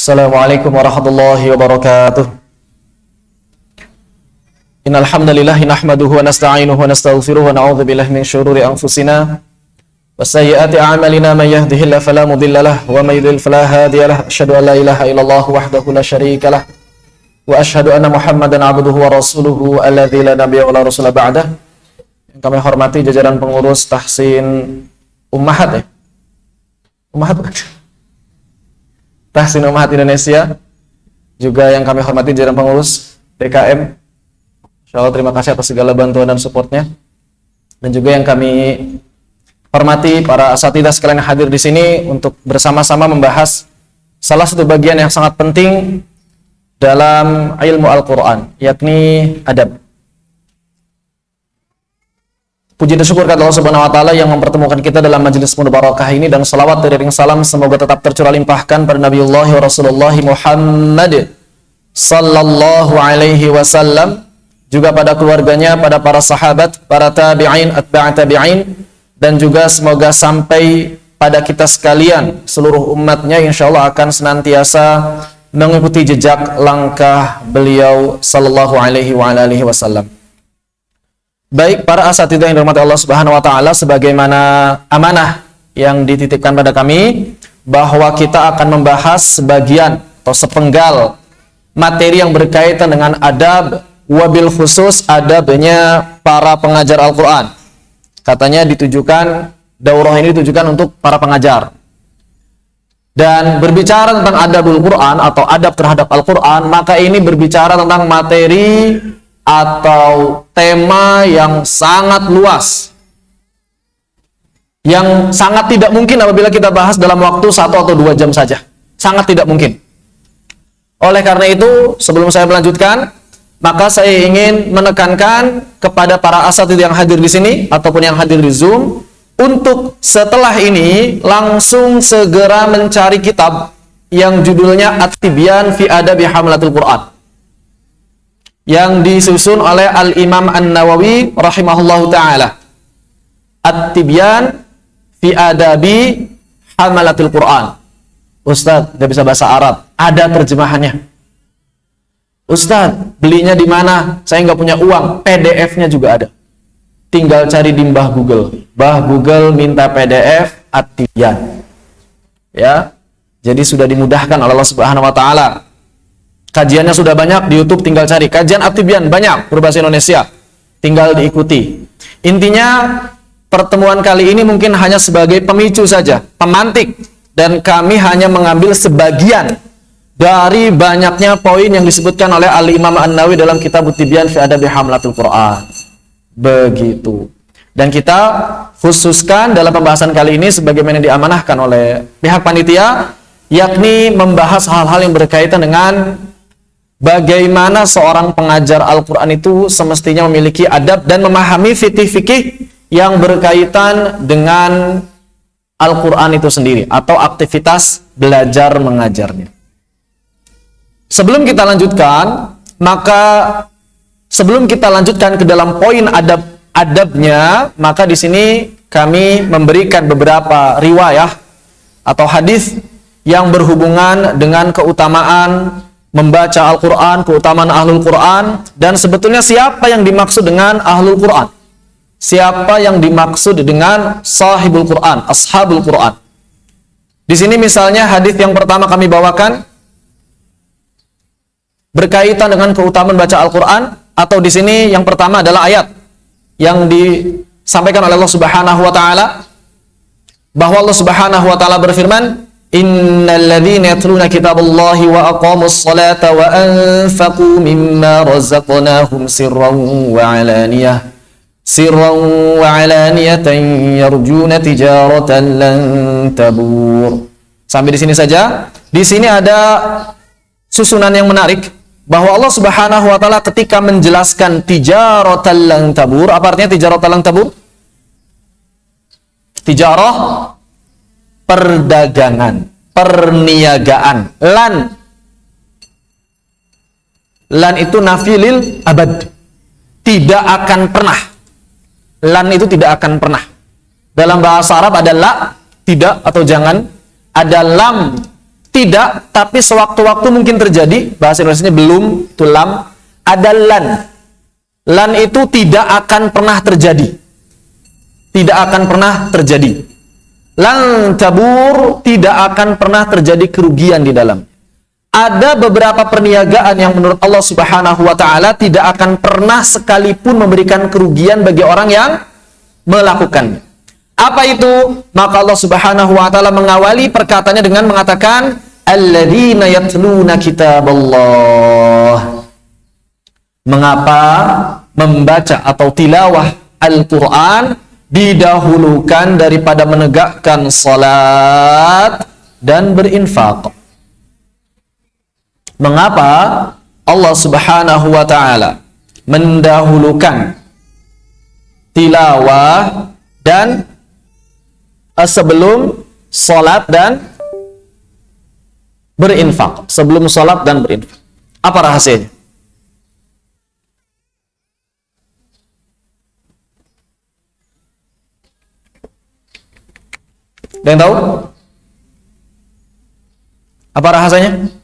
Assalamualaikum warahmatullahi wabarakatuh. Innal hamdalillah nahmaduhu wa nasta'inuhu wa nastaghfiruhu wa na'udzu billahi min shururi anfusina wa sayyiati a'malina may yahdihillahu fala mudilla lahu wa may yudlil fala hadiya lahu. Asyhadu an la ilaha illallah wahdahu la syarika lahu wa asyhadu anna Muhammadan 'abduhu wa rasuluhu alladzi la nabiyya wa la rasula ba'dah. Yang kami hormati jajaran pengurus Tahsin Ummahat Tahsin Ummahat Indonesia, juga yang kami hormati jajaran pengurus DKM. Insyaallah terima kasih atas segala bantuan dan supportnya. Dan juga yang kami hormati para asatidzah sekalian yang hadir di sini untuk bersama-sama membahas salah satu bagian yang sangat penting dalam ilmu Al-Quran, yakni adab. Puji dan syukur kepada Allah Subhanahu wa taala yang mempertemukan kita dalam majelis penuh barakah ini, dan salawat dan salam semoga tetap tercurah limpahkan pada Nabiullah wa Rasulullah Muhammad sallallahu alaihi wasallam, juga pada keluarganya, pada para sahabat, para tabi'in, atba' tabi'in, dan juga semoga sampai pada kita sekalian, seluruh umatnya insyaallah akan senantiasa mengikuti jejak langkah beliau sallallahu alaihi wa alihi wasallam. Baik para asatidzah yang dirahmati Allah Subhanahu wa taala, sebagaimana amanah yang dititipkan pada kami bahwa kita akan membahas sebagian atau sepenggal materi yang berkaitan dengan adab, wabil khusus adabnya para pengajar Al-Qur'an. Katanya ditujukan, daurah ini ditujukan untuk para pengajar. Dan berbicara tentang adabul Quran atau adab terhadap Al-Quran, maka ini berbicara tentang materi atau tema yang sangat luas, yang sangat tidak mungkin apabila kita bahas dalam waktu 1 atau 2 jam saja. Sangat tidak mungkin. Oleh karena itu, sebelum saya melanjutkan, maka saya ingin menekankan kepada para asatidz yang hadir di sini ataupun yang hadir di Zoom, untuk setelah ini langsung segera mencari kitab yang judulnya At-Tibyan fi Adabi Hamlatul Quran, yang disusun oleh Al-Imam An-Nawawi rahimahullahu ta'ala. At-Tibyan fi Adabi Hamlatul Quran. Ustaz, tidak bisa bahasa Arab, ada terjemahannya. Ustaz, belinya di mana? Saya nggak punya uang. PDF-nya juga ada. Tinggal cari di Mbah Google. Mbah Google minta PDF At-Tibyan. Ya. Jadi sudah dimudahkan oleh Allah Subhanahu wa taala. Kajiannya sudah banyak di YouTube, tinggal cari. Kajian At-Tibyan banyak berbahasa Indonesia. Tinggal diikuti. Intinya pertemuan kali ini mungkin hanya sebagai pemicu saja, pemantik, dan kami hanya mengambil sebagian dari banyaknya poin yang disebutkan oleh Al-Imam An-Nawawi dalam kitab At-Tibyan fi Adabi Hamlatul Quran. Begitu. Dan kita khususkan dalam pembahasan kali ini sebagaimana diamanahkan oleh pihak panitia, yakni membahas hal-hal yang berkaitan dengan bagaimana seorang pengajar Al-Quran itu semestinya memiliki adab dan memahami fikih-fikih yang berkaitan dengan Al-Quran itu sendiri atau aktivitas belajar mengajarnya. Sebelum kita lanjutkan, maka sebelum kita lanjutkan ke dalam poin adabnya, maka di sini kami memberikan beberapa riwayah atau hadis yang berhubungan dengan keutamaan membaca Al-Quran, keutamaan Ahlul Quran, dan sebetulnya siapa yang dimaksud dengan Ahlul Quran, siapa yang dimaksud dengan Sahibul Quran, Ashabul Quran. Di sini misalnya hadis yang pertama kami bawakan berkaitan dengan keutamaan baca Al-Quran, atau di sini yang pertama adalah ayat yang disampaikan oleh Allah Subhanahu wa taala, bahwa Allah Subhanahu wa taala berfirman, innal ladzina yatluna kitaballahi wa aqamus salata wa anfaqu mimma razaqnahum sirran wa alaniyatan yarjuna tijaratan lan tabur. Sampai di sini saja. Di sini ada susunan yang menarik, bahwa Allah Subhanahu wa taala ketika menjelaskan tijaratan lan tabur, apa artinya tijaratan lan tabur? Tijarah, perdagangan, perniagaan. Lan itu nafi lil abad, tidak akan pernah. Lan itu tidak akan pernah. Dalam bahasa Arab ada la, tidak atau jangan, ada lam, tidak, tapi sewaktu-waktu mungkin terjadi. Bahasa Indonesianya belum, itu lam. Ada lan. Lan itu tidak akan pernah terjadi. Tidak akan pernah terjadi. Lan tabur, tidak akan pernah terjadi kerugian di dalam. Ada beberapa perniagaan yang menurut Allah Subhanahu wa taala tidak akan pernah sekalipun memberikan kerugian bagi orang yang melakukannya. Apa itu? Maka Allah Subhanahu wa taala mengawali perkataannya dengan mengatakan alladzina yatluna kitaballah. Mengapa membaca atau tilawah Al-Qur'an didahulukan daripada menegakkan salat dan berinfak? Mengapa Allah Subhanahu wa taala mendahulukan tilawah dan sebelum salat dan berinfak? Sebelum salat dan berinfak. Apa rahasianya? Ada yang tahu? Apa rahasianya?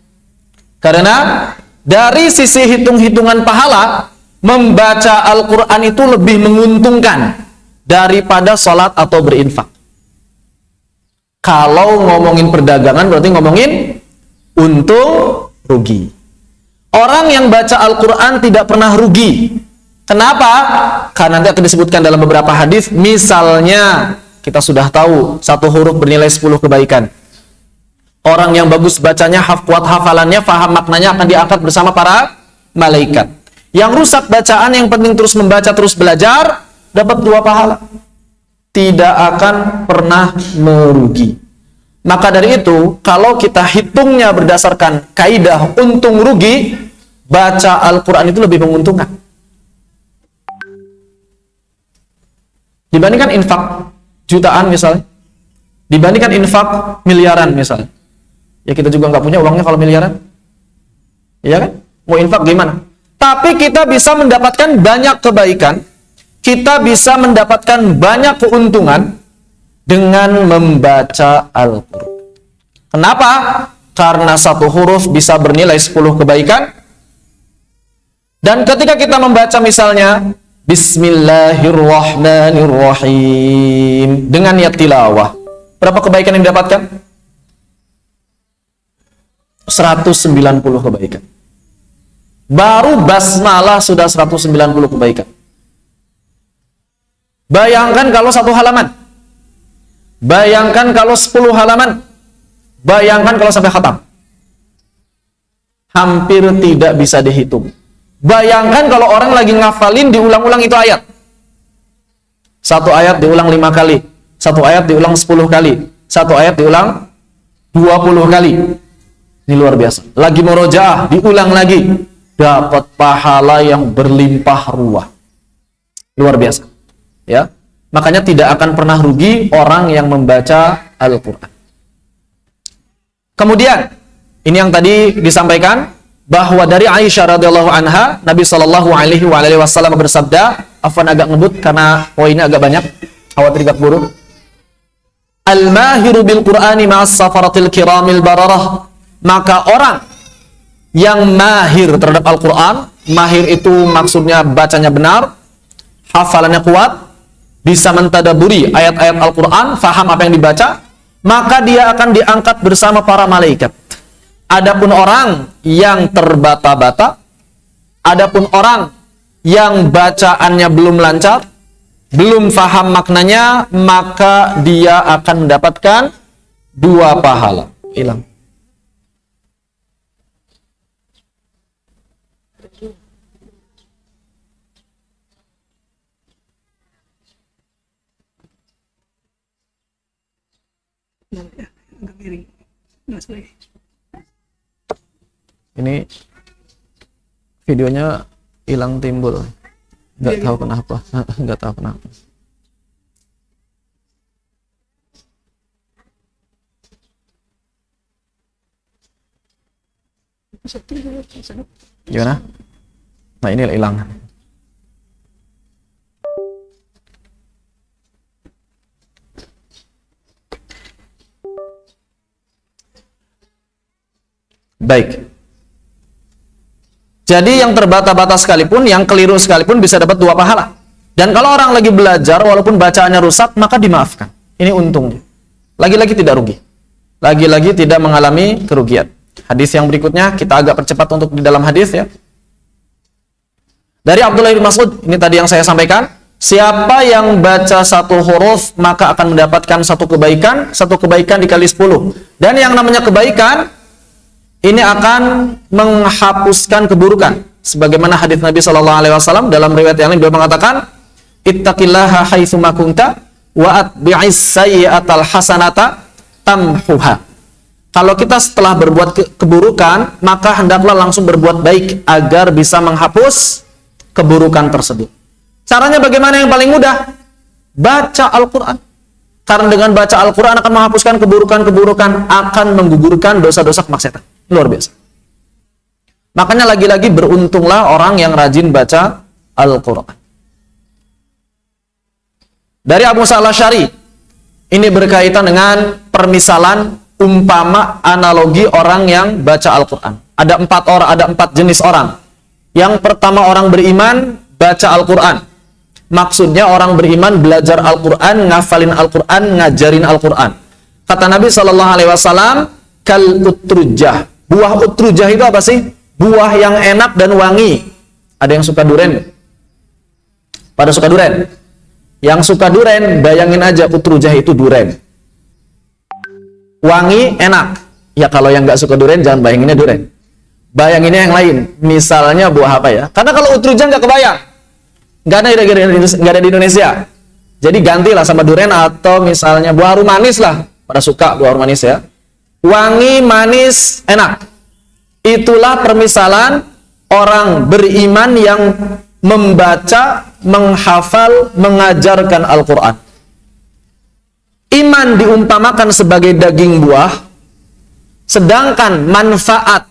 Karena dari sisi hitung-hitungan pahala, membaca Al-Quran itu lebih menguntungkan daripada sholat atau berinfak. Kalau ngomongin perdagangan berarti ngomongin untung rugi. Orang yang baca Al-Quran tidak pernah rugi. Kenapa? Karena nanti akan disebutkan dalam beberapa hadis. Misalnya, kita sudah tahu satu huruf bernilai 10 kebaikan. Orang yang bagus bacanya, kuat hafalannya, faham maknanya akan diangkat bersama para malaikat. Yang rusak bacaan, yang penting terus membaca, terus belajar, dapat 2 pahala. Tidak akan pernah merugi. Maka dari itu, kalau kita hitungnya berdasarkan kaidah untung rugi, baca Al-Quran itu lebih menguntungkan dibandingkan infak jutaan misalnya, dibandingkan infak miliaran misalnya. Ya kita juga nggak punya uangnya kalau miliaran, iya kan? Mau infak gimana? Tapi kita bisa mendapatkan banyak kebaikan, kita bisa mendapatkan banyak keuntungan dengan membaca Al-Quran. Kenapa? Karena satu huruf bisa bernilai 10 kebaikan. Dan ketika kita membaca misalnya Bismillahirrahmanirrahim dengan niat tilawah, berapa kebaikan yang didapatkan? 190 kebaikan. Baru basmalah sudah 190 kebaikan. Bayangkan kalau 1 halaman. Bayangkan kalau 10 halaman. Bayangkan kalau sampai khatam. Hampir tidak bisa dihitung. Bayangkan kalau orang lagi ngafalin diulang-ulang itu ayat. 1 ayat diulang 5 kali. 1 ayat diulang 10 kali. 1 ayat diulang 20 kali. Ini luar biasa. Lagi murojaah, diulang lagi. Dapat pahala yang berlimpah ruah. Luar biasa. Ya. Makanya tidak akan pernah rugi orang yang membaca Al-Quran. Kemudian, ini yang tadi disampaikan, bahwa dari Aisyah radhiyallahu anha, Nabi Shallallahu alaihi wasallam bersabda, afwan agak ngebut karena poinnya agak banyak, khawatir gak buruk. Al-mahiru bil Qur'ani ma'as safaratil kiramil bararah. Maka orang yang mahir terhadap Al-Quran, mahir itu maksudnya bacanya benar, hafalannya kuat, bisa mentadaburi ayat-ayat Al-Quran, faham apa yang dibaca, maka dia akan diangkat bersama para malaikat. Adapun orang yang terbata-bata, adapun orang yang bacaannya belum lancar, belum faham maknanya, maka dia akan mendapatkan 2 pahala. Hilang. Ini videonya hilang timbul, nggak tahu kenapa, nggak tahu kenapa. Gimana? Nah ini hilang. Baik. Jadi yang terbata-bata sekalipun, yang keliru sekalipun bisa dapat 2 pahala. Dan kalau orang lagi belajar, walaupun bacaannya rusak, maka dimaafkan. Ini untungnya. Lagi-lagi tidak rugi. Lagi-lagi tidak mengalami kerugian. Hadis yang berikutnya, kita agak percepat untuk di dalam hadis ya. Dari Abdullah bin Mas'ud, ini tadi yang saya sampaikan. Siapa yang baca 1 huruf, maka akan mendapatkan 1 kebaikan dikali 10. Dan yang namanya kebaikan, ini akan menghapuskan keburukan. Sebagaimana hadis Nabi SAW dalam riwayat yang lain, beliau mengatakan, ittaqillaha haitsu ma kunta wa atbi'is sayyi'atal hasanata tamhuha. Kalau kita setelah berbuat keburukan, maka hendaklah langsung berbuat baik agar bisa menghapus keburukan tersebut. Caranya bagaimana yang paling mudah? Baca Al-Quran. Karena dengan baca Al-Quran akan menghapuskan keburukan-keburukan, akan menggugurkan dosa-dosa kemaksiatan. Luar biasa. Makanya lagi-lagi beruntunglah orang yang rajin baca Al-Quran. Dari Abu Musa al-Asy'ari, ini berkaitan dengan permisalan umpama analogi orang yang baca Al-Quran. Ada 4 jenis orang. Yang pertama orang beriman baca Al-Quran. Maksudnya orang beriman belajar Al-Quran, ngafalin Al-Quran, ngajarin Al-Quran. Kata Nabi SAW, kal utrujah. Buah utrujah itu apa sih? Buah yang enak dan wangi. Ada yang suka duren? Pada suka duren? Yang suka duren, bayangin aja utrujah itu duren. Wangi, enak. Ya kalau yang nggak suka duren, jangan bayanginnya duren. Bayanginnya yang lain. Misalnya buah apa ya? Karena kalau utrujah nggak kebayang. Nggak ada di Indonesia. Jadi gantilah sama duren atau misalnya buah harum manis lah. Pada suka buah harum manis ya. Wangi, manis, enak. Itulah permisalan orang beriman yang membaca, menghafal, mengajarkan Al-Quran. Iman diumpamakan sebagai daging buah, sedangkan manfaat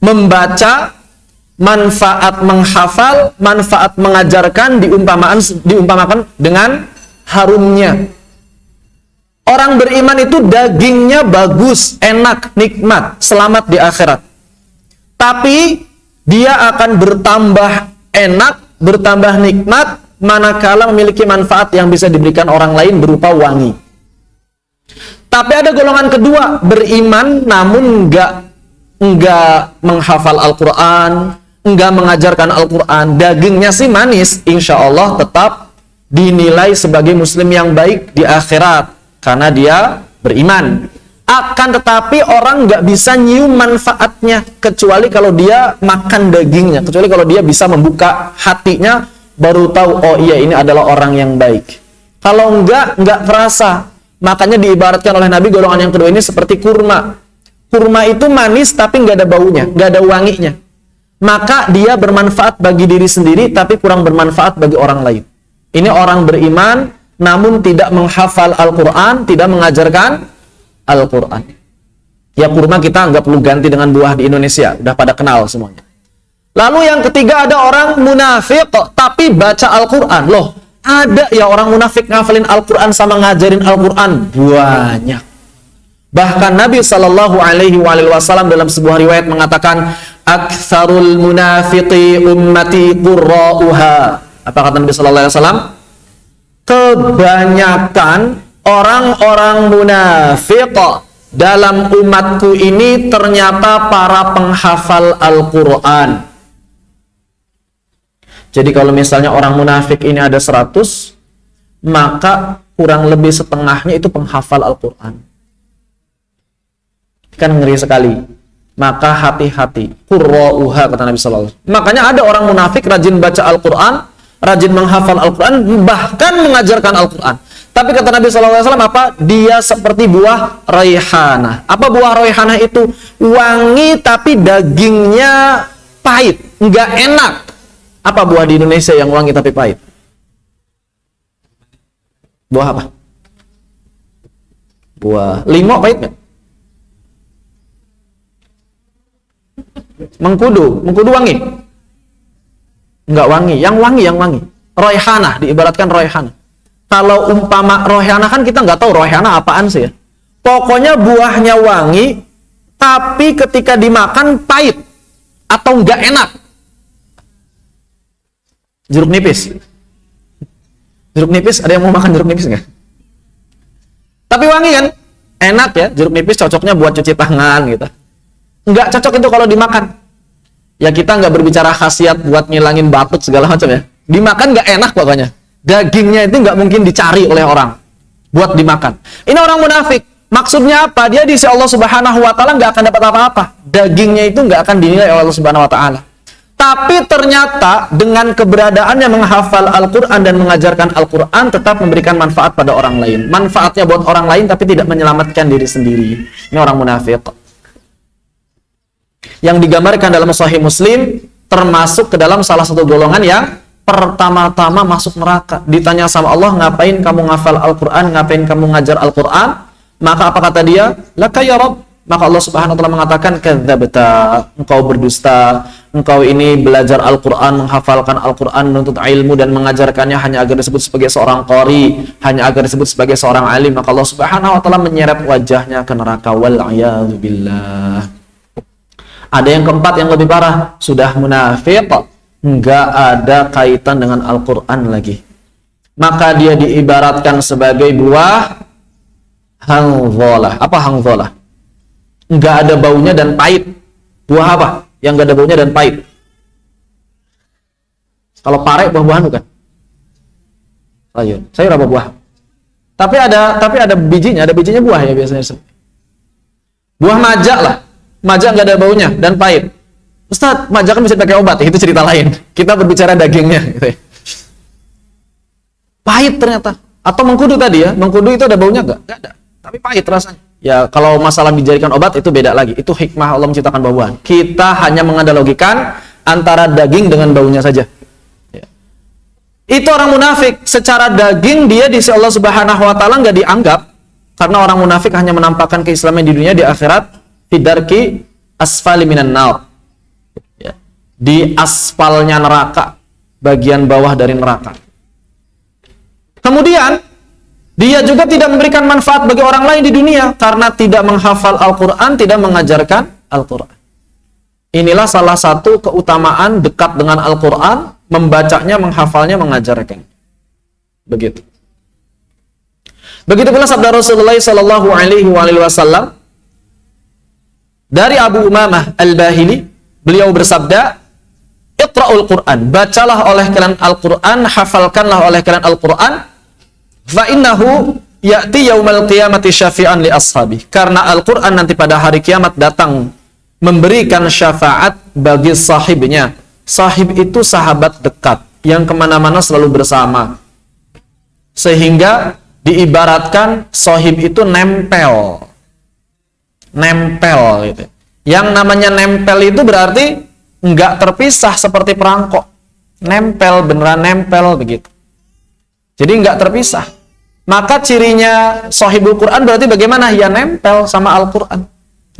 membaca, manfaat menghafal, manfaat mengajarkan diumpamakan dengan harumnya. Orang beriman itu dagingnya bagus, enak, nikmat, selamat di akhirat. Tapi dia akan bertambah enak, bertambah nikmat manakala memiliki manfaat yang bisa diberikan orang lain berupa wangi. Tapi ada golongan kedua, beriman namun enggak menghafal Al-Quran, enggak mengajarkan Al-Quran. Dagingnya sih manis, insya Allah tetap dinilai sebagai muslim yang baik di akhirat karena dia beriman. Akan tetapi orang nggak bisa nyium manfaatnya kecuali kalau dia makan dagingnya, kecuali kalau dia bisa membuka hatinya baru tahu, oh iya ini adalah orang yang baik. Kalau nggak terasa. Makanya diibaratkan oleh Nabi golongan yang kedua ini seperti kurma. Kurma itu manis tapi nggak ada baunya, nggak ada wanginya. Maka dia bermanfaat bagi diri sendiri tapi kurang bermanfaat bagi orang lain. Ini orang beriman namun tidak menghafal Al-Quran, tidak mengajarkan Al-Quran. Ya kurma kita nggak perlu ganti dengan buah di Indonesia, udah pada kenal semuanya. Lalu yang ketiga ada orang munafik tapi baca Al-Quran. Loh, ada ya orang munafik ngafalin Al-Quran sama ngajarin Al-Quran? Banyak. Bahkan Nabi SAW dalam sebuah riwayat mengatakan, aktsarul munafiqi ummati qurra'uha. Apa kata Nabi SAW? Kebanyakan orang-orang munafik dalam umatku ini ternyata para penghafal Al-Quran. Jadi kalau misalnya orang munafik ini ada 100, maka kurang lebih setengahnya itu penghafal Al-Quran. Kan ngeri sekali. Maka hati-hati. Qurra'uha kata Nabi SAW. Makanya ada orang munafik rajin baca Al-Quran, rajin menghafal Al-Quran, bahkan mengajarkan Al-Quran. Tapi kata Nabi SAW apa? Dia seperti buah raihanah. Apa buah raihanah itu? Wangi tapi dagingnya pahit, nggak enak. Apa buah di Indonesia yang wangi tapi pahit? Buah apa? Buah limo pahit nggak? Mengkudu wangi? Nggak wangi. Yang wangi. Raihanah, diibaratkan raihanah. Kalau umpama raihanah kan kita nggak tahu raihanah apaan sih ya. Pokoknya buahnya wangi, tapi ketika dimakan pahit atau nggak enak. Jeruk nipis. Jeruk nipis, ada yang mau makan jeruk nipis nggak? Tapi wangi kan? Enak ya, jeruk nipis cocoknya buat cuci tangan gitu. Nggak cocok itu kalau dimakan. Ya kita nggak berbicara khasiat buat ngilangin batuk segala macam ya. Dimakan nggak enak pokoknya. Dagingnya itu nggak mungkin dicari oleh orang buat dimakan. Ini orang munafik. Maksudnya apa? Dia di sisi Allah Subhanahu wa taala nggak akan dapat apa-apa. Dagingnya itu nggak akan dinilai oleh Allah Subhanahu wa taala. Tapi ternyata dengan keberadaannya menghafal Al-Quran dan mengajarkan Al-Quran tetap memberikan manfaat pada orang lain. Manfaatnya buat orang lain tapi tidak menyelamatkan diri sendiri. Ini orang munafik. Yang digambarkan dalam Sahih Muslim termasuk ke dalam salah satu golongan yang pertama-tama masuk neraka. Ditanya sama Allah, ngapain kamu ngafal Al-Quran, ngapain kamu ngajar Al-Quran? Maka apa kata dia? Laka ya Rabb. Maka Allah Subhanahu wa taala mengatakan, kadzabta, engkau berdusta, engkau ini belajar Al-Quran, menghafalkan Al-Quran, menuntut ilmu dan mengajarkannya hanya agar disebut sebagai seorang qari, hanya agar disebut sebagai seorang alim. Maka Allah Subhanahu wa taala menyeret wajahnya ke neraka. Wal'iyadzubillah. Ada yang keempat yang lebih parah, sudah munafik, enggak ada kaitan dengan Al-Quran lagi. Maka dia diibaratkan sebagai buah hangzolah. Apa hangzolah? Enggak ada baunya dan pahit. Buah apa? Yang enggak ada baunya dan pahit. Kalau pare buah-buahan bukan? Sayur apa buah? Tapi ada bijinya, buah ya biasanya. Buah majak lah. Majak nggak ada baunya dan pahit. Ustaz, majak kan bisa pakai obat, itu cerita lain. Kita berbicara dagingnya. Gitu ya. Pahit ternyata. Atau mengkudu tadi ya, mengkudu itu ada baunya nggak? Nggak ada. Tapi pahit rasanya. Ya kalau masalah dijadikan obat itu beda lagi. Itu hikmah Allah menciptakan buah-buahan. Kita hanya menganalogikan antara daging dengan baunya saja. Ya. Itu orang munafik. Secara daging dia di sisi Allah Subhanahu Wa Taala nggak dianggap, karena orang munafik hanya menampakkan keislaman di dunia, di akhirat fidarki asfali minan nar. Ya. Di aspalnya neraka, bagian bawah dari neraka. Kemudian dia juga tidak memberikan manfaat bagi orang lain di dunia karena tidak menghafal Al-Quran, tidak mengajarkan Al-Quran. Inilah salah satu keutamaan dekat dengan Al-Quran, membacanya, menghafalnya, mengajarkan. Begitu. Begitu pula sabda Rasulullah Sallallahu Alaihi Wasallam dari Abu Umamah Al-Bahili, beliau bersabda, Iqra'ul Quran, bacalah oleh kalian Al-Quran, hafalkanlah oleh kalian Al-Quran, fa innahu ya'ti yaumal qiyamati syafi'an li ashabi. Karena Al-Quran nanti pada hari kiamat datang memberikan syafaat bagi sahibnya. Sahib itu sahabat dekat yang kemana-mana selalu bersama, sehingga diibaratkan sahib itu nempel gitu. Yang namanya nempel itu berarti nggak terpisah seperti perangkok. Nempel, beneran nempel begitu. Jadi nggak terpisah. Maka cirinya sahibul Quran berarti bagaimana? Ya nempel sama Al-Quran.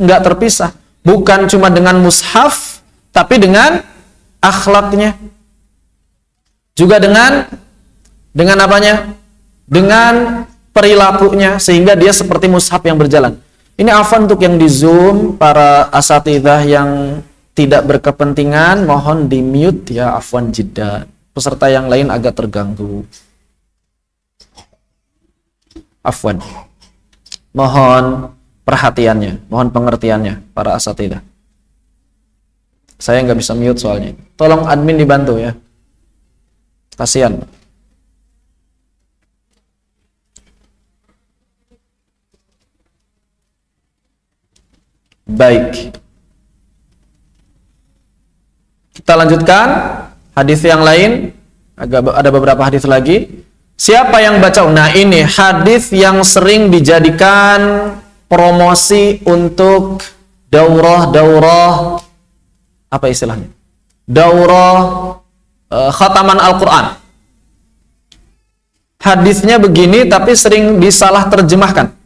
Nggak terpisah. Bukan cuma dengan mushaf, tapi dengan akhlaknya. Juga dengan apanya? Dengan perilakunya, sehingga dia seperti mushaf yang berjalan. Ini afwan untuk yang di Zoom, para asatidzah yang tidak berkepentingan, mohon di mute ya, afwan jiddan. Peserta yang lain agak terganggu. Afwan. Mohon perhatiannya, mohon pengertiannya para asatidzah. Saya nggak bisa mute soalnya. Tolong admin dibantu ya. Kasihan. Baik. Kita lanjutkan hadis yang lain. Ada beberapa hadis lagi. Siapa yang baca? Nah, ini hadis yang sering dijadikan promosi untuk daurah apa istilahnya? Daurah khataman Al-Quran. Hadisnya begini tapi sering disalah terjemahkan.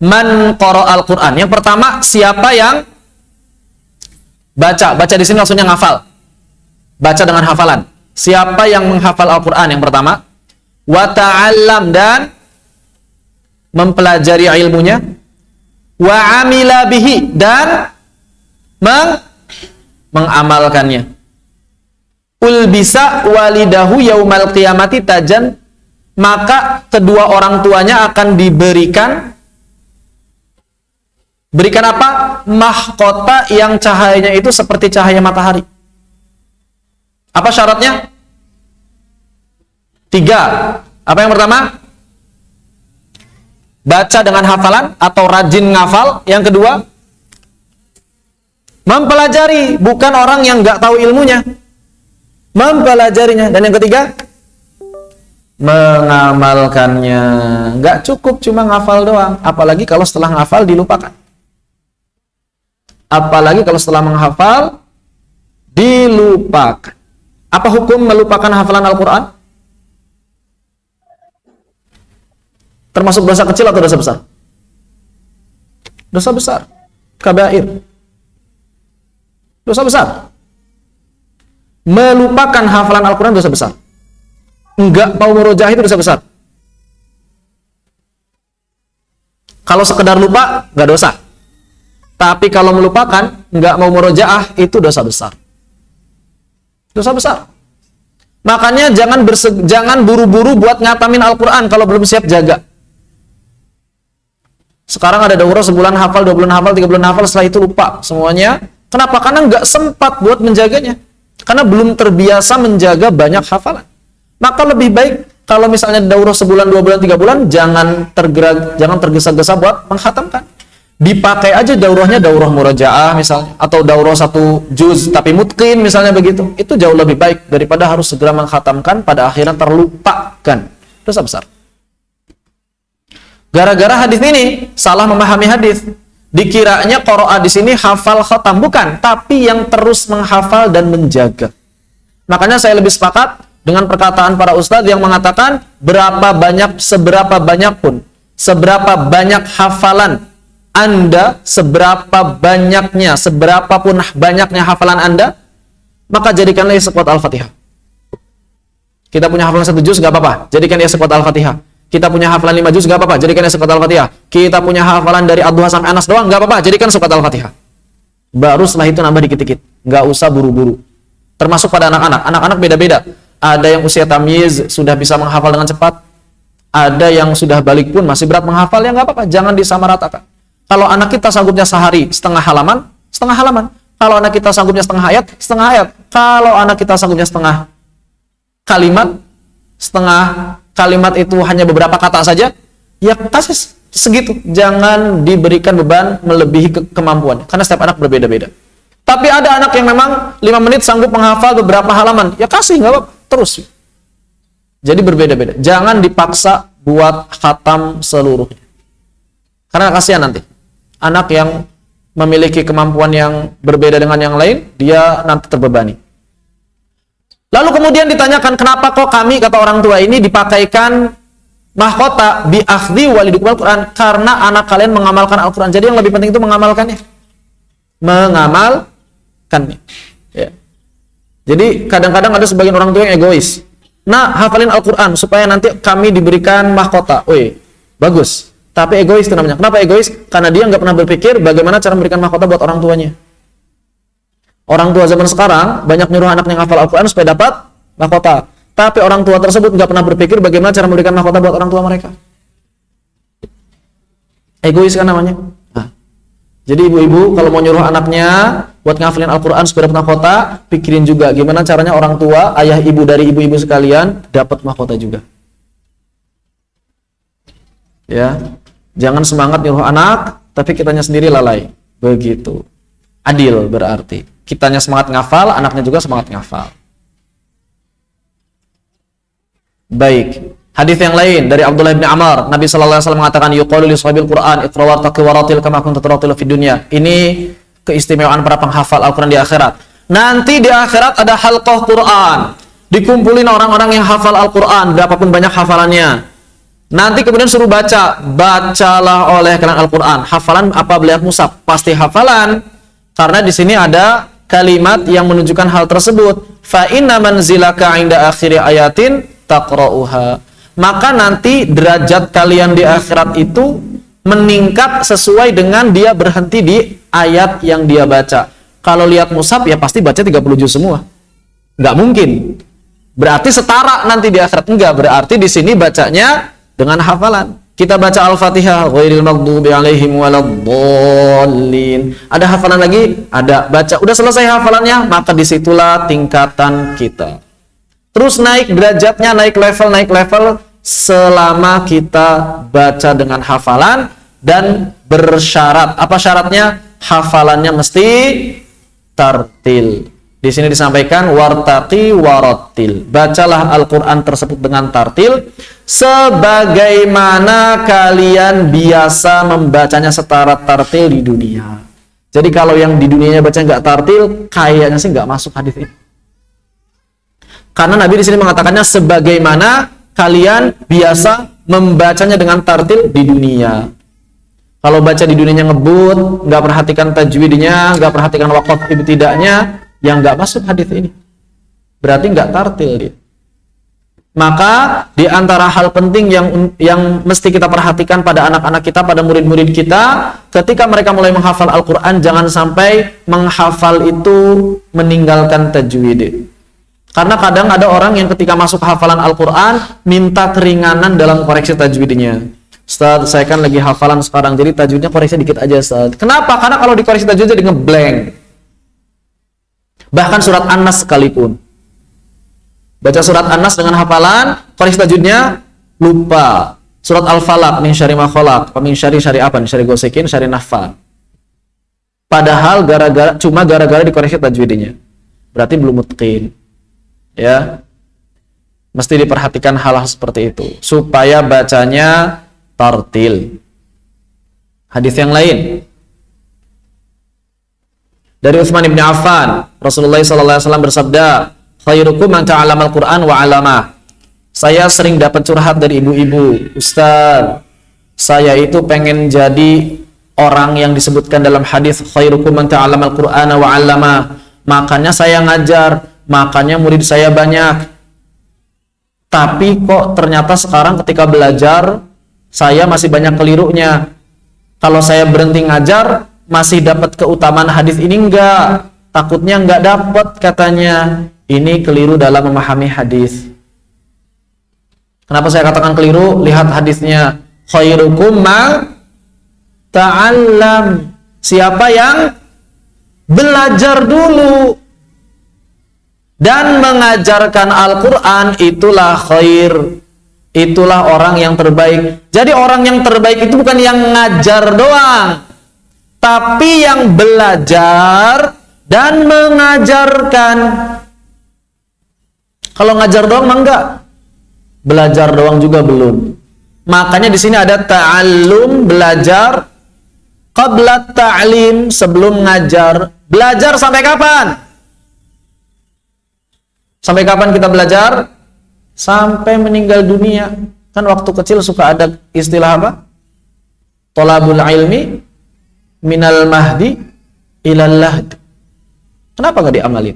Man qara Al-Quran. Yang pertama, siapa yang baca? Baca di sini maksudnya ngafal. Baca dengan hafalan. Siapa yang menghafal Al-Quran? Yang pertama, wa ta'allam, dan mempelajari ilmunya. wa amila bihi, dan mengamalkannya. Ulbisa walidahu yaumal qiyamati tajan, maka kedua orang tuanya akan diberikan apa? Mahkota yang cahayanya itu seperti cahaya matahari. Apa syaratnya? 3. Apa yang pertama? Baca dengan hafalan atau rajin ngafal. Yang kedua, mempelajari, bukan orang yang nggak tahu ilmunya, mempelajarinya. Dan yang ketiga, mengamalkannya. Nggak cukup cuma ngafal doang, apalagi kalau setelah ngafal dilupakan. Apalagi kalau setelah menghafal dilupakan. Apa hukum melupakan hafalan Al-Quran? Termasuk dosa kecil atau dosa besar? Dosa besar. Kabair. Dosa besar. Melupakan hafalan Al-Quran dosa besar. Enggak mau murojaah itu dosa besar. Kalau sekedar lupa, enggak dosa. Tapi kalau melupakan, enggak mau murojaah, itu dosa besar. Dosa besar. Makanya jangan buru-buru buat ngatamin Al-Quran kalau belum siap jaga. Sekarang ada daurah sebulan hafal, 2 bulan hafal, 3 bulan hafal, setelah itu lupa semuanya. Kenapa? Karena nggak sempat buat menjaganya. Karena belum terbiasa menjaga banyak hafalan. Maka lebih baik kalau misalnya daurah sebulan, 2 bulan, 3 bulan, jangan tergesa-gesa buat menghatamkan. Dipakai aja daurahnya daurah murajaah misalnya, atau daurah 1 juz tapi mutqin misalnya begitu. Itu jauh lebih baik daripada harus segera menghatamkan pada akhirnya terlupakan. Dosa besar. Gara-gara hadis ini salah memahami hadis. Dikiranya qiraah di sini hafal khatam, bukan, tapi yang terus menghafal dan menjaga. Makanya saya lebih sepakat dengan perkataan para ustadz yang mengatakan seberapa banyak hafalan Anda, seberapapun banyaknya hafalan Anda, maka jadikanlah ia sekuat Al-Fatihah. Kita punya hafalan 1 juz, gak apa-apa, jadikan ia sekuat Al-Fatihah. Kita punya hafalan 5 juz, gak apa-apa, jadikan ia sekuat Al-Fatihah. Kita punya hafalan dari Ad-Duha sampai Anas doang, gak apa-apa, jadikan sekuat Al-Fatihah. Baru setelah itu nambah dikit-dikit, gak usah buru-buru. Termasuk pada anak-anak. Anak-anak beda-beda. Ada yang usia tamyiz sudah bisa menghafal dengan cepat, ada yang sudah balik pun masih berat menghafal, ya gak apa-apa, jangan disamaratakan. Kalau anak kita sanggupnya sehari setengah halaman. Kalau anak kita sanggupnya setengah ayat. Kalau anak kita sanggupnya setengah kalimat itu hanya beberapa kata saja, ya kasih segitu. Jangan diberikan beban melebihi kemampuan, karena setiap anak berbeda-beda. Tapi ada anak yang memang 5 menit sanggup menghafal beberapa halaman, ya kasih, nggak apa-apa, terus. Jadi berbeda-beda. Jangan dipaksa buat khatam seluruhnya, karena kasihan nanti. Anak yang memiliki kemampuan yang berbeda dengan yang lain, dia nanti terbebani. Lalu kemudian ditanyakan, kenapa kok kami, kata orang tua ini, dipakaikan mahkota bi akhdhi walidikum Al-Quran? Karena anak kalian mengamalkan Al-Quran. Jadi yang lebih penting itu mengamalkannya. Ya. Jadi kadang-kadang ada sebagian orang tua yang egois. Nah, hafalin Al-Quran supaya nanti kami diberikan mahkota. Wih, bagus. Tapi egois itu namanya. Kenapa egois? Karena dia nggak pernah berpikir bagaimana cara memberikan mahkota buat orang tuanya. Orang tua zaman sekarang banyak nyuruh anaknya hafal Al-Quran supaya dapat mahkota. Tapi orang tua tersebut nggak pernah berpikir bagaimana cara memberikan mahkota buat orang tua mereka. Egois kan namanya. Nah, jadi ibu-ibu kalau mau nyuruh anaknya buat ngafalin Al-Quran supaya dapat mahkota, pikirin juga gimana caranya orang tua, ayah ibu dari ibu-ibu sekalian dapat mahkota juga. Ya, jangan semangat nyuruh anak, tapi kitanya sendiri lalai. Begitu. Adil berarti. Kitanya semangat ngafal, anaknya juga semangat ngafal. Baik. Hadis yang lain dari Abdullah bin Amr, Nabi sallallahu alaihi wasallam mengatakan, yuqalu li sahibil Qur'an iqra wartaqi waratil kama kunta taratil fid dunya. Ini keistimewaan para penghafal Al-Qur'an di akhirat. Nanti di akhirat ada halqah Qur'an. Dikumpulin orang-orang yang hafal Al-Qur'an, berapapun banyak hafalannya. Nanti kemudian suruh bacalah oleh kalian Al-Quran. Hafalan apa beliat mushaf? Pasti hafalan, karena di sini ada kalimat yang menunjukkan hal tersebut. Fa inna manzilaka 'inda akhiri ayatin taqra'uha. Maka nanti derajat kalian di akhirat itu meningkat sesuai dengan dia berhenti di ayat yang dia baca. Kalau lihat mushaf ya pasti baca 30 juz semua. Nggak mungkin. Berarti setara nanti di akhirat. Enggak, berarti di sini bacanya dengan hafalan. Kita baca Al-Fatihah, ghairil maghdubi alaihim waladdallin. Ada hafalan lagi? Ada. Baca. Udah selesai hafalannya, maka disitulah tingkatan kita. Terus naik derajatnya, naik level selama kita baca dengan hafalan dan bersyarat. Apa syaratnya? Hafalannya mesti tartil. Di sini disampaikan wartaqi warattil. Bacalah Al-Qur'an tersebut dengan tartil sebagaimana kalian biasa membacanya secara tartil di dunia. Jadi kalau yang di dunianya baca nggak tartil, kayaknya sih nggak masuk hadis ini. Karena Nabi di sini mengatakannya sebagaimana kalian biasa membacanya dengan tartil di dunia. Kalau baca di dunianya ngebut, nggak perhatikan tajwidnya, nggak perhatikan waqaf ibtida'nya, yang nggak masuk hadis ini. Berarti nggak tartil dia. Maka di antara hal penting yang mesti kita perhatikan pada anak-anak kita, pada murid-murid kita, ketika mereka mulai menghafal Al-Quran, jangan sampai menghafal itu meninggalkan tajwid. Karena kadang ada orang yang ketika masuk hafalan Al-Quran minta keringanan dalam koreksi tajwidnya. Ustaz, saya kan lagi hafalan sekarang, jadi tajwidnya koreksi dikit aja, Ustaz. Kenapa? Karena kalau dikoreksi tajwid jadi ngeblank. Bahkan surat An-Nas sekalipun. Baca surat An-Nas dengan hafalan, koreksi tajwidnya lupa. Surat Al-Falaq, min syarri ma khalaq, min syarri apa? Min syarri ghasikin, syarri naffat. Padahal cuma gara-gara dikoreksi tajwidnya. Berarti belum mutqin. Ya. Mesti diperhatikan hal-hal seperti itu supaya bacanya tartil. Hadis yang lain dari Utsman bin Affan, Rasulullah SAW bersabda, khairukum man ta'allama al-Qur'an wa 'allamah. Saya sering dapat curhat dari ibu-ibu, Ustaz, saya itu pengen jadi orang yang disebutkan dalam hadis khairukum man ta'allama al-Qur'an wa 'allamah. Makanya saya ngajar, makanya murid saya banyak. Tapi kok ternyata sekarang ketika belajar saya masih banyak kelirunya. Kalau saya berhenti ngajar masih dapat keutamaan hadis ini enggak? Takutnya enggak dapat katanya. Ini keliru dalam memahami hadis. Kenapa saya katakan keliru? Lihat hadisnya. Khairukum ma ta'allam. Siapa yang belajar dulu dan mengajarkan Al-Quran, itulah khair. Itulah orang yang terbaik. Jadi orang yang terbaik itu bukan yang ngajar doang, tapi yang belajar dan mengajarkan. Kalau ngajar doang mah enggak. Belajar doang juga belum. Makanya di sini ada ta'allum, belajar, qabla ta'lim, sebelum ngajar. Belajar sampai kapan? Sampai kapan kita belajar? Sampai meninggal dunia. Kan waktu kecil suka ada istilah apa? Thalabul ilmi minal mahdi ilal lahd. Kenapa nggak diamalin?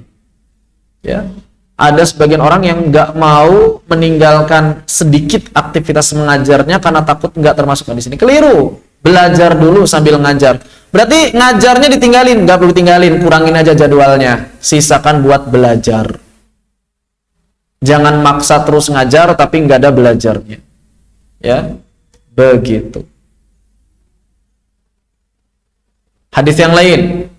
Ya, ada sebagian orang yang nggak mau meninggalkan sedikit aktivitas mengajarnya karena takut nggak termasuk di sini. Keliru. Belajar dulu sambil ngajar. Berarti ngajarnya ditinggalin, nggak perlu tinggalin, kurangin aja jadwalnya. Sisakan buat belajar. Jangan maksa terus ngajar tapi nggak ada belajarnya. Ya, begitu. Hadis yang lain.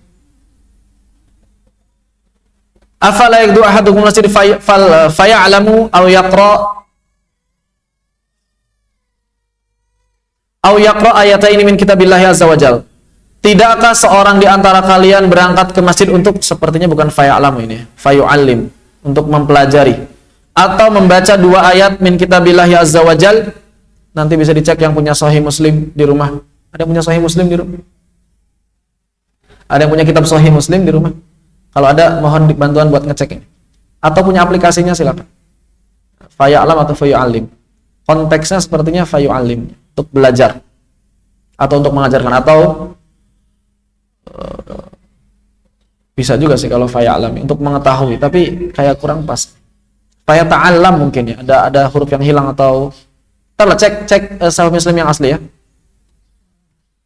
Afala yaqdu ahadukum masjid faya'lamu aw yaqra ayataini min kitabillahi azza wajal. Tidakkah seorang di antara kalian berangkat ke masjid untuk, sepertinya bukan faya'lamu ini, fayu'allim, untuk mempelajari atau membaca dua ayat min kitabillahi azza wajal. Nanti bisa dicek yang punya Sahih Muslim di rumah. Ada yang punya Sahih Muslim di rumah? Ada yang punya kitab Sahih Muslim di rumah? Kalau ada, mohon bantuan buat ngecek ini. Atau punya aplikasinya silakan. Faya'lam atau fayu'allim. Konteksnya sepertinya fayu'allim, untuk belajar atau untuk mengajarkan, atau bisa juga sih kalau faya'lam untuk mengetahui, tapi kayak kurang pas. Fayata'allam mungkin ya, ada huruf yang hilang atau cek Sahih Muslim yang asli ya.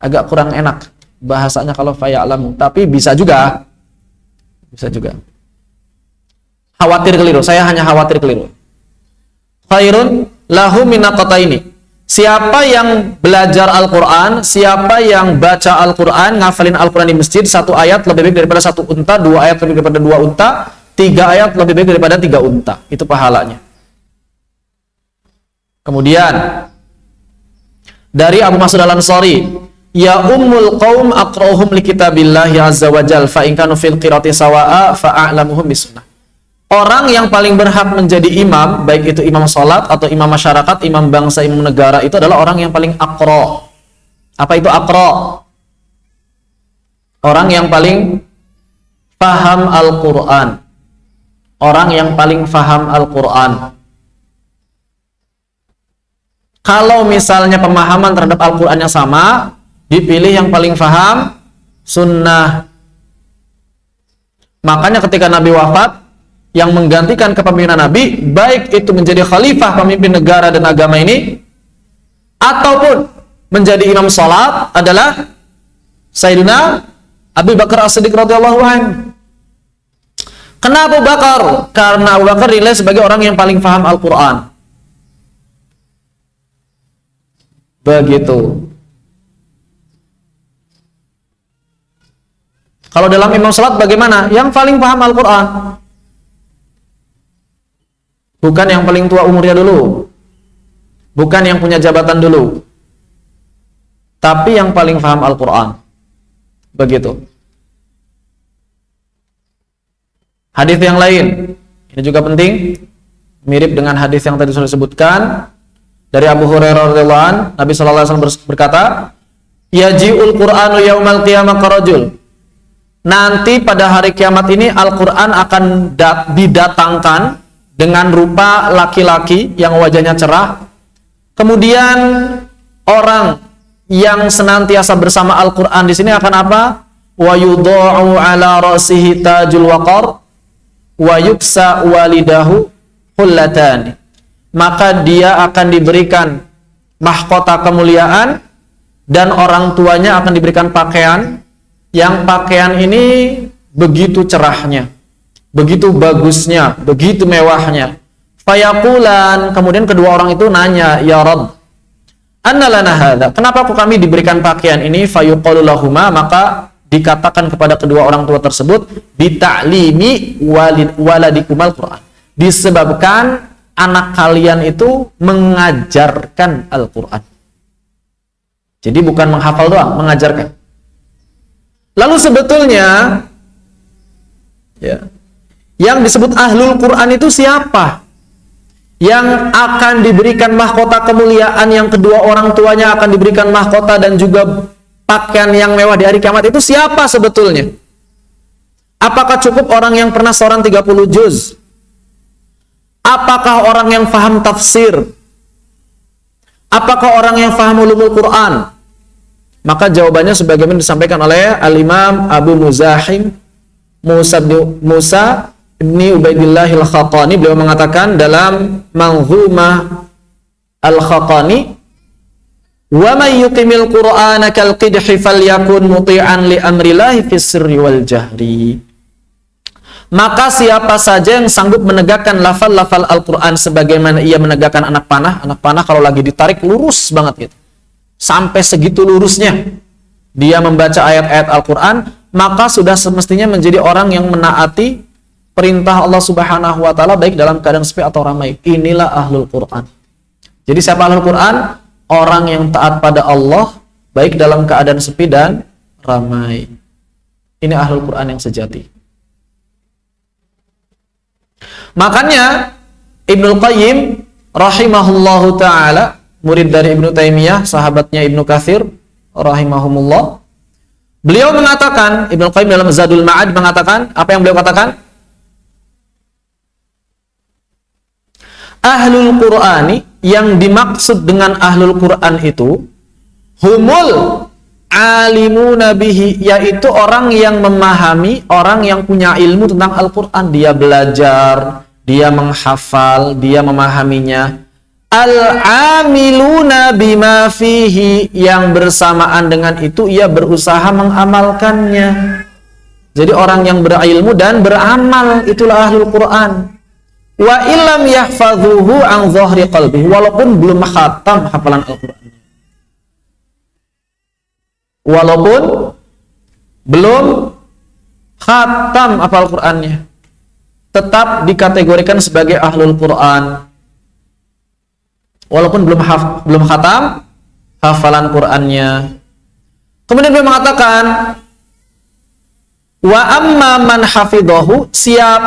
agak kurang enak bahasanya kalau faya'lamu, tapi bisa juga. Bisa juga. Khawatir keliru, saya hanya khawatir keliru. Khairun lahu minaqataini. Siapa yang belajar Al-Quran, siapa yang baca Al-Quran, ngafalin Al-Quran di masjid, 1 ayat lebih baik daripada 1 unta, 2 ayat lebih baik daripada 2 unta, 3 ayat lebih baik daripada 3 unta. Itu pahalanya. Kemudian dari Abu Mas'ud Al-Ansari, ya ummul qaum aqra'uhum li kitabillahi azza wa jal fa in kanu fil qirati sawa'a fa a'lamuhum bisunnah. Orang yang paling berhak menjadi imam, baik itu imam salat atau imam masyarakat, imam bangsa, imam negara, itu adalah orang yang paling aqra'. Apa itu aqra'? Orang yang paling paham Al-Qur'an. Orang yang paling paham Al-Qur'an. Kalau misalnya pemahaman terhadap Al-Qur'annya sama, dipilih yang paling paham sunnah. Makanya ketika Nabi wafat, yang menggantikan kepemimpinan Nabi, baik itu menjadi khalifah pemimpin negara dan agama ini, ataupun menjadi imam salat, adalah Sayyidina Abu Bakar As-Siddiq radhiyallahu anhu. Kenapa Abu Bakar? Karena Abu Bakar dinilai sebagai orang yang paling paham Al-Quran. Begitu. Kalau dalam imam salat bagaimana? Yang paling paham Al-Quran. Bukan yang paling tua umurnya dulu. Bukan yang punya jabatan dulu. Tapi yang paling paham Al-Quran. Begitu. Hadis yang lain, ini juga penting, mirip dengan hadis yang tadi sudah disebutkan dari Abu Hurairah radhiyallahu anhu. Nabi sallallahu alaihi wasallam berkata, yaji'ul Qur'anu yaumal qiyamah karajul. Nanti pada hari kiamat ini Al-Quran akan didatangkan dengan rupa laki-laki yang wajahnya cerah. Kemudian orang yang senantiasa bersama Al-Quran di sini akan apa? Wa yudha'u ala ra'sihi tajul waqar wa yuksa walidahu hullatan. Maka dia akan diberikan mahkota kemuliaan dan orang tuanya akan diberikan pakaian, yang pakaian ini begitu cerahnya, begitu bagusnya, begitu mewahnya. Fayaqulan, kemudian kedua orang itu nanya, ya Rabb, anna lana hadza, kenapa kok kami diberikan pakaian ini? Fayuqalu lahuma, maka dikatakan kepada kedua orang tua tersebut, bita'limi waladikumal Qur'an, disebabkan anak kalian itu mengajarkan Al-Quran. Jadi bukan menghafal doang, mengajarkan. Lalu sebetulnya ya, yang disebut ahlul Quran itu siapa? Yang akan diberikan mahkota kemuliaan, yang kedua orang tuanya akan diberikan mahkota dan juga pakaian yang mewah di hari kiamat, itu siapa sebetulnya? Apakah cukup orang yang pernah seorang 30 juz? Apakah orang yang faham tafsir? Apakah orang yang faham ulumul Quran? Maka jawabannya sebagaimana disampaikan oleh Al-Imam Abu Muzahim Musa ibni Ubaidillah Al-Khatani. Beliau mengatakan dalam Manzumah Al-Khatani, wa may yuqimil Qur'ana kal qidhi falyakun muti'an li amrillahi fis sirri wal jahri. Maka siapa saja yang sanggup menegakkan lafal-lafal Al-Quran sebagaimana ia menegakkan anak panah. Anak panah kalau lagi ditarik lurus banget gitu, sampai segitu lurusnya dia membaca ayat-ayat Al-Quran, maka sudah semestinya menjadi orang yang menaati perintah Allah Subhanahu wa Ta'ala, baik dalam keadaan sepi atau ramai. Inilah ahlul Quran. Jadi siapa ahlul Quran? Orang yang taat pada Allah, baik dalam keadaan sepi dan ramai. Ini ahlul Quran yang sejati. Makanya Ibnul Qayyim rahimahullahu ta'ala, murid dari Ibnu Taimiyah, sahabatnya Ibnu Katsir rahimahumullah, beliau mengatakan, Ibnul Qayyim dalam Zadul Ma'ad mengatakan, apa yang beliau katakan? Ahlul Qur'ani, yang dimaksud dengan ahlul Quran itu humul alimuna bihi, yaitu orang yang memahami, orang yang punya ilmu tentang Al-Quran. Dia belajar, dia menghafal, dia memahaminya. Al-amiluna bima fihi, yang bersamaan dengan itu ia berusaha mengamalkannya. Jadi orang yang berilmu dan beramal, itulah ahlul Quran. Wa illam yahfadhuhu an dhahri qalbihi, walaupun belum khatam hafalan Al-Quran. Walaupun belum khatam hafal Qurannya, tetap dikategorikan sebagai ahlul Quran. Walaupun belum khatam hafalan Qur'annya. Kemudian beliau mengatakan, wa amma man hafidhahu,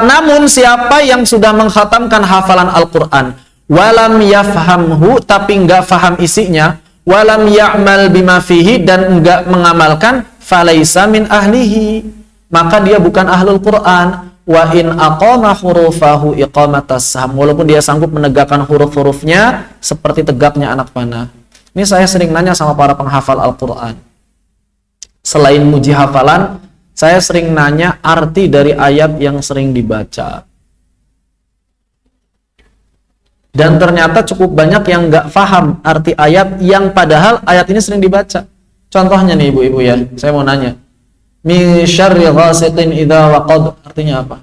namun siapa yang sudah mengkhatamkan hafalan Al-Qur'an, walam yafhamhu, tapi enggak faham isinya, walam ya'mal bima fihi, dan enggak mengamalkan, falaisa min ahlihi, maka dia bukan ahlul Qur'an. Wa in aqama hurufahu iqamatas saham, walaupun dia sanggup menegakkan huruf-hurufnya seperti tegaknya anak panah. Ini saya sering nanya sama para penghafal Al-Quran. Selain muji hafalan, saya sering nanya arti dari ayat yang sering dibaca. Dan ternyata cukup banyak yang nggak paham arti ayat yang padahal ayat ini sering dibaca. Contohnya nih ibu-ibu ya, saya mau nanya. Min syarri ghasiqin idza waqab, artinya apa?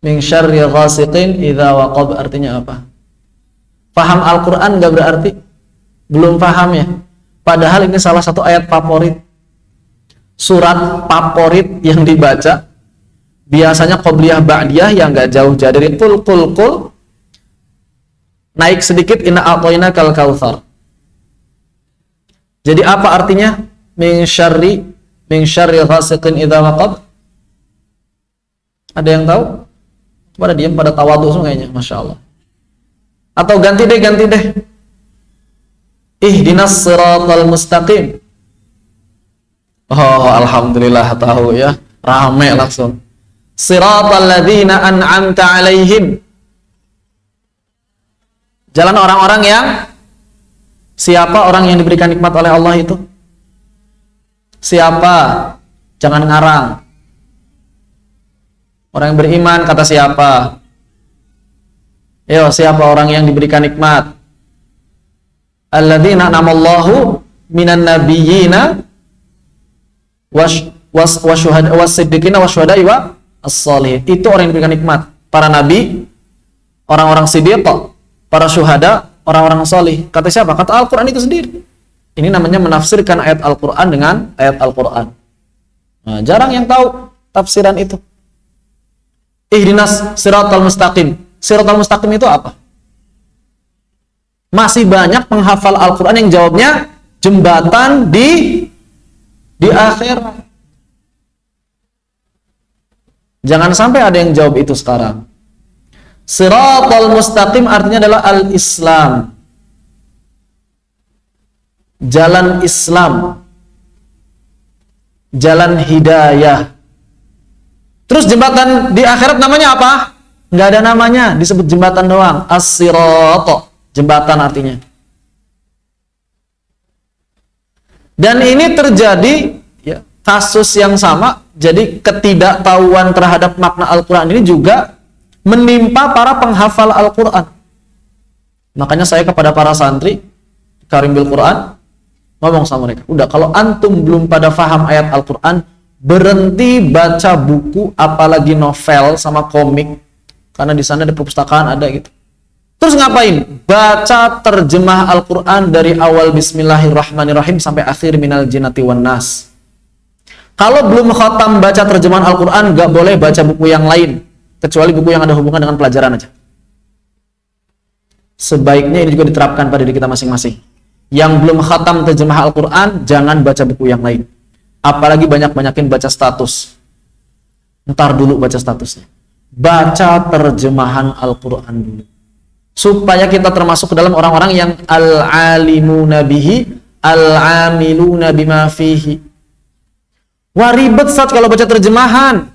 Min syarri ghasiqin idza waqab, artinya apa? Paham Al-Qur'an enggak berarti belum paham ya. Padahal ini salah satu ayat favorit. Surat favorit yang dibaca. Biasanya qobliyah ba'diyah yang enggak jauh dari kul naik sedikit inna a'tainakal kautsar. Jadi apa artinya min syarri ghasiqin idza waqab? Ada yang tahu? Pada diam, pada tawadhu semua kayaknya, Masya Allah. Atau ganti deh. Ihdinas siratal mustaqim. Oh, alhamdulillah tahu ya. Rame langsung. Siratal ladzina an'amta alaihim. Jalan orang-orang yang, siapa orang yang diberikan nikmat oleh Allah itu? Siapa? Jangan ngarang. Orang yang beriman kata siapa? Yo, siapa orang yang diberikan nikmat? Alladzina namallahu minan nabiyyina wasyuhada wasiddiqina wasyuhada'i wa as-shalihin. Itu orang yang diberikan nikmat. Para nabi, orang-orang siddiq, para syuhada, orang-orang salih. Kata siapa? Kata Al-Quran itu sendiri. Ini namanya menafsirkan ayat Al-Quran dengan ayat Al-Quran. Nah, jarang yang tahu tafsiran itu. Ihdinas siratal mustaqim. Siratal mustaqim itu apa? Masih banyak penghafal Al-Quran yang jawabnya jembatan di akhirat. Jangan sampai ada yang jawab itu sekarang. Siratal mustaqim artinya adalah al-Islam. Jalan Islam. Jalan hidayah. Terus jembatan di akhirat namanya apa? Nggak ada namanya, disebut jembatan doang. As-sirat, jembatan artinya. Dan ini terjadi ya, kasus yang sama. Jadi ketidaktahuan terhadap makna Al-Quran ini juga menimpa para penghafal Al-Quran. Makanya saya kepada para santri Karim bil Quran ngomong sama mereka, udah kalau antum belum pada faham ayat Al-Quran, berhenti baca buku, apalagi novel sama komik, karena di sana ada perpustakaan ada gitu. Terus ngapain? Baca terjemah Al-Quran dari awal Bismillahirrahmanirrahim sampai akhir minal jinnati wan nas. Kalau belum khatam baca terjemahan Al-Quran, gak boleh baca buku yang lain, kecuali buku yang ada hubungan dengan pelajaran aja. Sebaiknya ini juga diterapkan pada diri kita masing-masing. Yang belum khatam terjemah Al-Quran, jangan baca buku yang lain. Apalagi banyak-banyakin baca status. Ntar dulu baca statusnya. Baca terjemahan Al-Quran dulu. Supaya kita termasuk ke dalam orang-orang yang al-alimuna bihi, al-amiluna bima fihi. Wah, ribet Ustaz kalau baca terjemahan.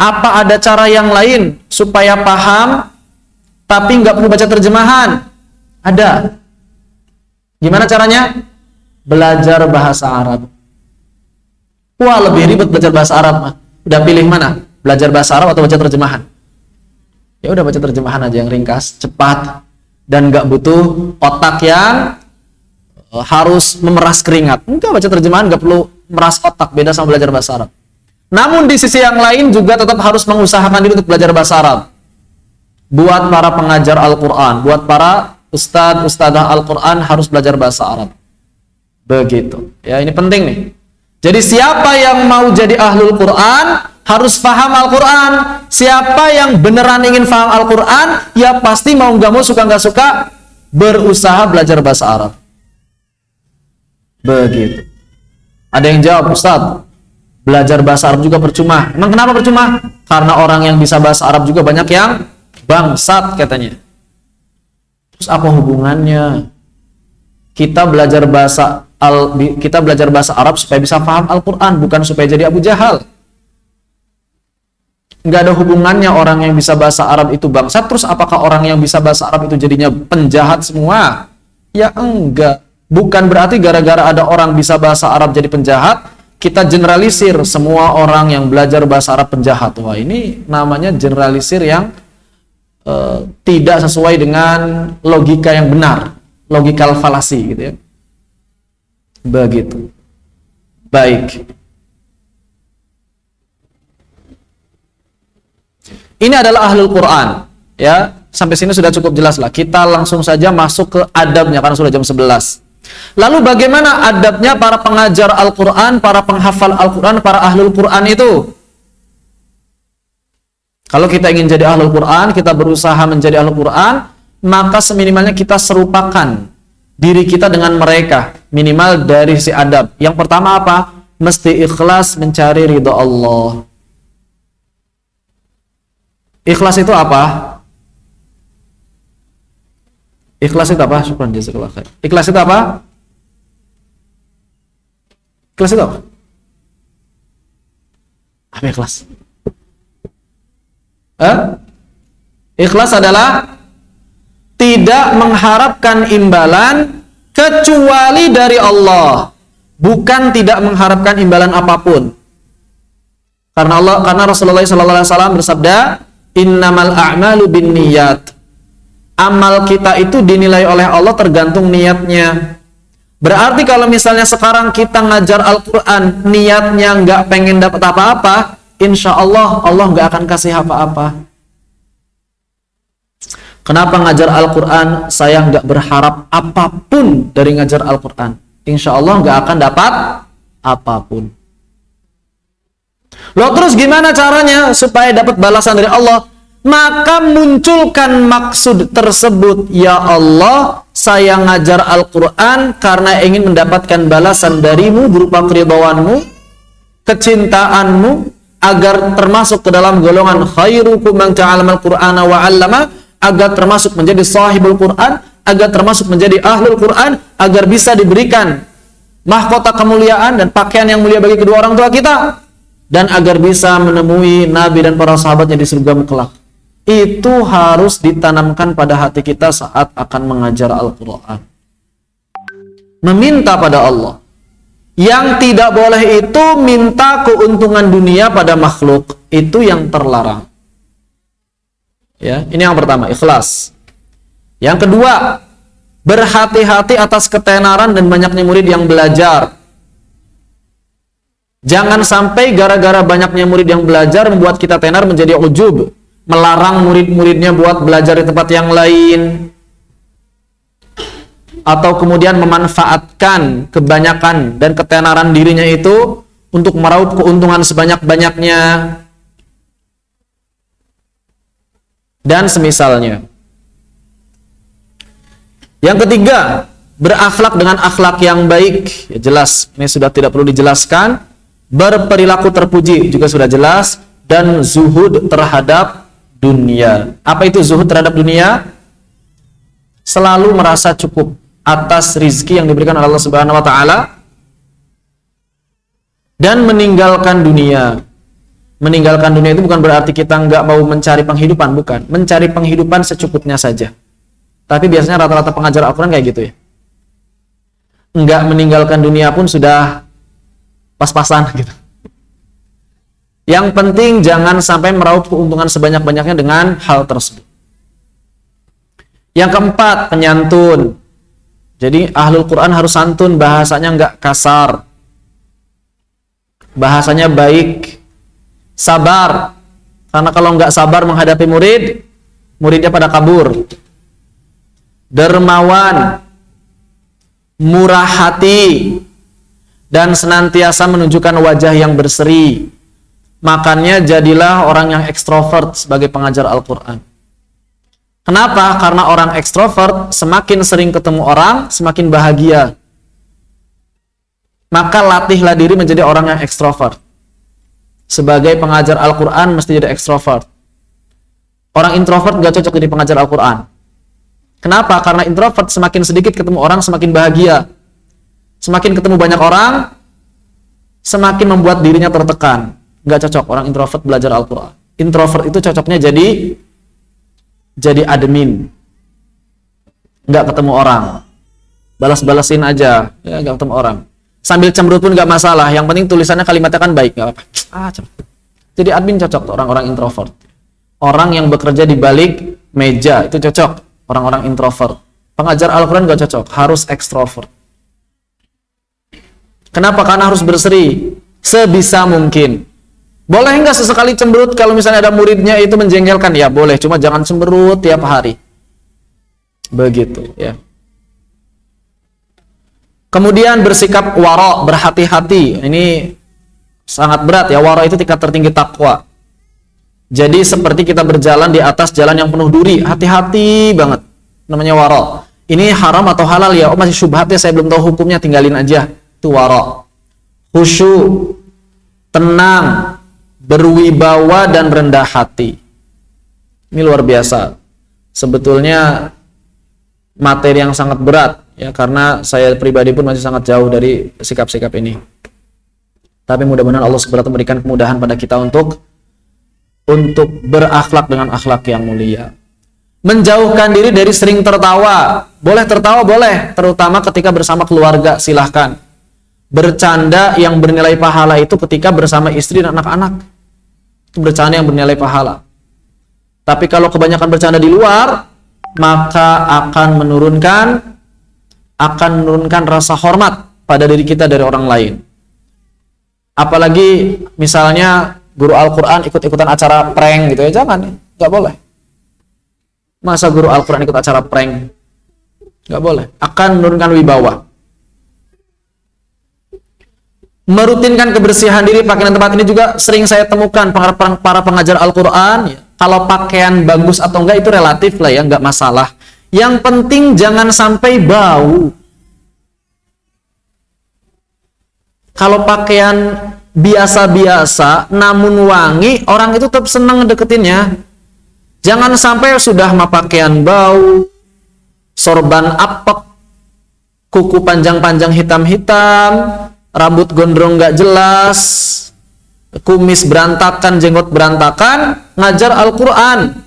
Apa ada cara yang lain supaya paham tapi nggak perlu baca terjemahan? Ada. Gimana caranya? Belajar bahasa Arab. Wah, lebih ribet belajar bahasa Arab mah. Udah pilih mana? Belajar bahasa Arab atau baca terjemahan? Ya udah baca terjemahan aja yang ringkas, cepat, dan nggak butuh otak yang harus memeras keringat. Enggak, baca terjemahan nggak perlu meras otak, beda sama belajar bahasa Arab. Namun di sisi yang lain juga tetap harus mengusahakan diri untuk belajar bahasa Arab. Buat para pengajar Al-Quran, buat para ustadz-ustadzah Al-Quran harus belajar bahasa Arab. Begitu. Ya, ini penting nih. Jadi siapa yang mau jadi ahlul Quran harus paham Al-Quran. Siapa yang beneran ingin paham Al-Quran, ya pasti mau nggak mau, suka nggak suka, berusaha belajar bahasa Arab. Begitu. Ada yang jawab, Ustadz, belajar bahasa Arab juga percuma. Emang kenapa percuma? Karena orang yang bisa bahasa Arab juga banyak yang bangsat katanya. Terus apa hubungannya? Kita belajar bahasa Arab supaya bisa paham Al-Quran, bukan supaya jadi Abu Jahal. Nggak ada hubungannya orang yang bisa bahasa Arab itu bangsat. Terus apakah orang yang bisa bahasa Arab itu jadinya penjahat semua? Ya enggak. Bukan berarti gara-gara ada orang bisa bahasa Arab jadi penjahat, kita generalisir semua orang yang belajar bahasa Arab penjahat. Wah, ini namanya generalisir yang tidak sesuai dengan logika yang benar, logikal falasi gitu ya. Begitu. Baik. Ini adalah ahlul Quran, ya. Sampai sini sudah cukup jelas lah. Kita langsung saja masuk ke adabnya karena sudah jam 11. Lalu bagaimana adabnya para pengajar Al-Quran, para penghafal Al-Quran, para ahlul Quran itu? Kalau kita ingin jadi ahlul Quran, kita berusaha menjadi ahlul Quran, maka seminimalnya kita serupakan diri kita dengan mereka, minimal dari si adab. Yang pertama apa? Mesti ikhlas mencari ridha Allah. Ikhlas itu apa? Ikhlas itu apa? Syukran jazakallahu khair. Ikhlas itu apa? Ikhlas itu apa? Apa ikhlas? Ikhlas adalah tidak mengharapkan imbalan kecuali dari Allah, bukan tidak mengharapkan imbalan apapun. Karena Rasulullah SAW bersabda, innamal a'malu binniyat. Amal kita itu dinilai oleh Allah tergantung niatnya. Berarti kalau misalnya sekarang kita ngajar Al-Quran, niatnya nggak pengen dapat apa-apa, insya Allah Allah nggak akan kasih apa-apa. Kenapa ngajar Al-Quran? Saya nggak berharap apapun dari ngajar Al-Quran. Insya Allah nggak akan dapat apapun. Loh, terus gimana caranya supaya dapat balasan dari Allah? Maka munculkan maksud tersebut. Ya Allah, saya ngajar Al-Quran karena ingin mendapatkan balasan darimu berupa keridhaanmu, kecintaanmu, agar termasuk ke dalam golongan khairukum man ta'allama al-Qur'ana wa 'allama, agar termasuk menjadi sahibul Quran, agar termasuk menjadi ahlul Quran, agar bisa diberikan mahkota kemuliaan dan pakaian yang mulia bagi kedua orang tua kita, dan agar bisa menemui Nabi dan para sahabatnya di surga kelak. Itu harus ditanamkan pada hati kita saat akan mengajar Al-Quran. Meminta pada Allah. Yang tidak boleh itu minta keuntungan dunia pada makhluk. Itu yang terlarang. Ya, ini yang pertama, ikhlas. Yang kedua, berhati-hati atas ketenaran dan banyaknya murid yang belajar. Jangan sampai gara-gara banyaknya murid yang belajar membuat kita tenar menjadi ujub, melarang murid-muridnya buat belajar di tempat yang lain, atau kemudian memanfaatkan kebanyakan dan ketenaran dirinya itu untuk meraup keuntungan sebanyak-banyaknya dan semisalnya. Yang ketiga, berakhlak dengan akhlak yang baik. Ya, jelas, ini sudah tidak perlu dijelaskan. Berperilaku terpuji juga sudah jelas. Dan zuhud terhadap dunia. Apa itu zuhud terhadap dunia? Selalu merasa cukup atas rizki yang diberikan oleh Allah Subhanahu wa taala dan meninggalkan dunia. Meninggalkan dunia itu bukan berarti kita nggak mau mencari penghidupan, bukan. Mencari penghidupan secukupnya saja. Tapi biasanya rata-rata pengajar Al-Quran kayak gitu ya. Nggak meninggalkan dunia pun sudah pas-pasan gitu. Yang penting jangan sampai meraup keuntungan sebanyak-banyaknya dengan hal tersebut. Yang keempat, penyantun. Jadi ahlul Quran harus santun, bahasanya nggak kasar, bahasanya baik, sabar. Karena kalau nggak sabar menghadapi muridnya pada kabur. Dermawan, murah hati, dan senantiasa menunjukkan wajah yang berseri. Makanya jadilah orang yang ekstrovert sebagai pengajar Al-Quran. Kenapa? Karena orang ekstrovert semakin sering ketemu orang, semakin bahagia. Maka latihlah diri menjadi orang yang ekstrovert. Sebagai pengajar Al-Quran mesti jadi ekstrovert. Orang introvert gak cocok jadi pengajar Al-Quran. Kenapa? Karena introvert semakin sedikit ketemu orang, semakin bahagia. Semakin ketemu banyak orang, semakin membuat dirinya tertekan. Gak cocok orang introvert belajar Al-Quran. Introvert itu cocoknya jadi admin. Gak ketemu orang. Balas-balasin aja. Ya, gak ketemu orang. Sambil cemberut pun gak masalah. Yang penting tulisannya kalimatnya kan baik. Gak apa-apa. Jadi admin cocok tuh orang-orang introvert. Orang yang bekerja di balik meja itu cocok. Orang-orang introvert. Pengajar Al-Quran gak cocok. Harus ekstrovert. Kenapa? Karena harus berseri. Sebisa mungkin. Boleh nggak sesekali cemberut kalau misalnya ada muridnya itu menjengkelkan? Ya boleh, cuma jangan cemberut tiap hari. Begitu ya. Kemudian bersikap wara, berhati-hati. Ini sangat berat ya. Wara itu tingkat tertinggi takwa. Jadi seperti kita berjalan di atas jalan yang penuh duri, hati-hati banget. Namanya wara. Ini haram atau halal ya? Oh masih syubhatnya, saya belum tahu hukumnya, tinggalin aja. Itu wara. Khusyuk, tenang, berwibawa dan rendah hati. Ini luar biasa. Sebetulnya materi yang sangat berat ya, karena saya pribadi pun masih sangat jauh dari sikap-sikap ini. Tapi mudah-mudahan Allah SWT memberikan kemudahan pada kita untuk berakhlak dengan akhlak yang mulia. Menjauhkan diri dari sering tertawa. Boleh tertawa, boleh, terutama ketika bersama keluarga, silahkan. Bercanda yang bernilai pahala itu ketika bersama istri dan anak-anak. Itu bercanda yang bernilai pahala. Tapi kalau kebanyakan bercanda di luar, maka akan menurunkan rasa hormat pada diri kita dari orang lain. Apalagi misalnya guru Al-Quran ikut-ikutan acara prank gitu ya, jangan, nggak boleh. Masa guru Al-Quran ikut acara prank? Nggak boleh. Akan menurunkan wibawa. Merutinkan kebersihan diri, pakaian tempat ini juga sering saya temukan para pengajar Al-Quran ya. Kalau pakaian bagus atau enggak itu relatif lah ya, enggak masalah. Yang penting jangan sampai bau. Kalau pakaian biasa-biasa namun wangi, orang itu tetap senang deketinnya. Jangan sampai sudah pakaian bau, sorban apek, kuku panjang-panjang hitam-hitam, rambut gondrong nggak jelas, kumis berantakan, jenggot berantakan, ngajar Al-Quran,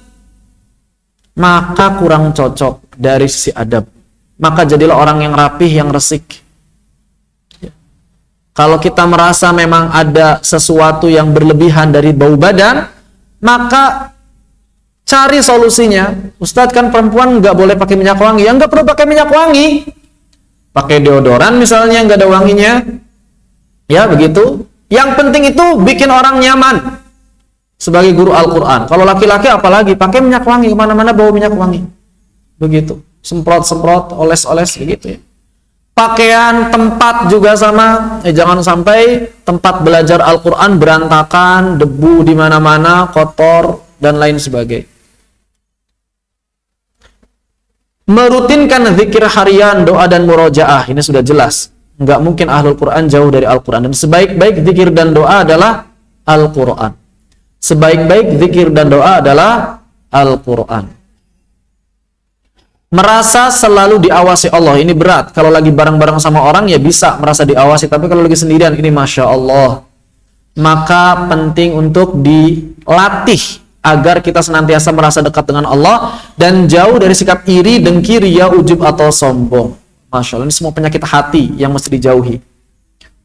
maka kurang cocok dari sisi adab. Maka jadilah orang yang rapih, yang resik. Kalau kita merasa memang ada sesuatu yang berlebihan dari bau badan, maka cari solusinya. Ustadz, kan perempuan nggak boleh pakai minyak wangi. Ya nggak perlu pakai minyak wangi. Pakai deodoran misalnya, nggak ada wanginya. Ya begitu. Yang penting itu bikin orang nyaman. Sebagai guru Al-Quran. Kalau laki-laki apalagi, pakai minyak wangi. Kemana-mana bawa minyak wangi. Begitu. Semprot-semprot, oles-oles, begitu ya. Pakaian, tempat juga sama. Jangan sampai tempat belajar Al-Quran berantakan, debu di mana-mana, kotor, dan lain sebagainya. Merutinkan zikir harian, doa dan murojaah. Ini sudah jelas. Nggak mungkin ahlul Quran jauh dari Al-Quran. Dan sebaik-baik zikir dan doa adalah Al-Quran. Sebaik-baik zikir dan doa adalah Al-Quran. Merasa selalu diawasi Allah, ini berat. Kalau lagi bareng-bareng sama orang ya bisa merasa diawasi, tapi kalau lagi sendirian ini Masya Allah. Maka penting untuk dilatih agar kita senantiasa merasa dekat dengan Allah dan jauh dari sikap iri, dengki, riya, ujub atau sombong. Masya Allah, ini semua penyakit hati yang mesti dijauhi.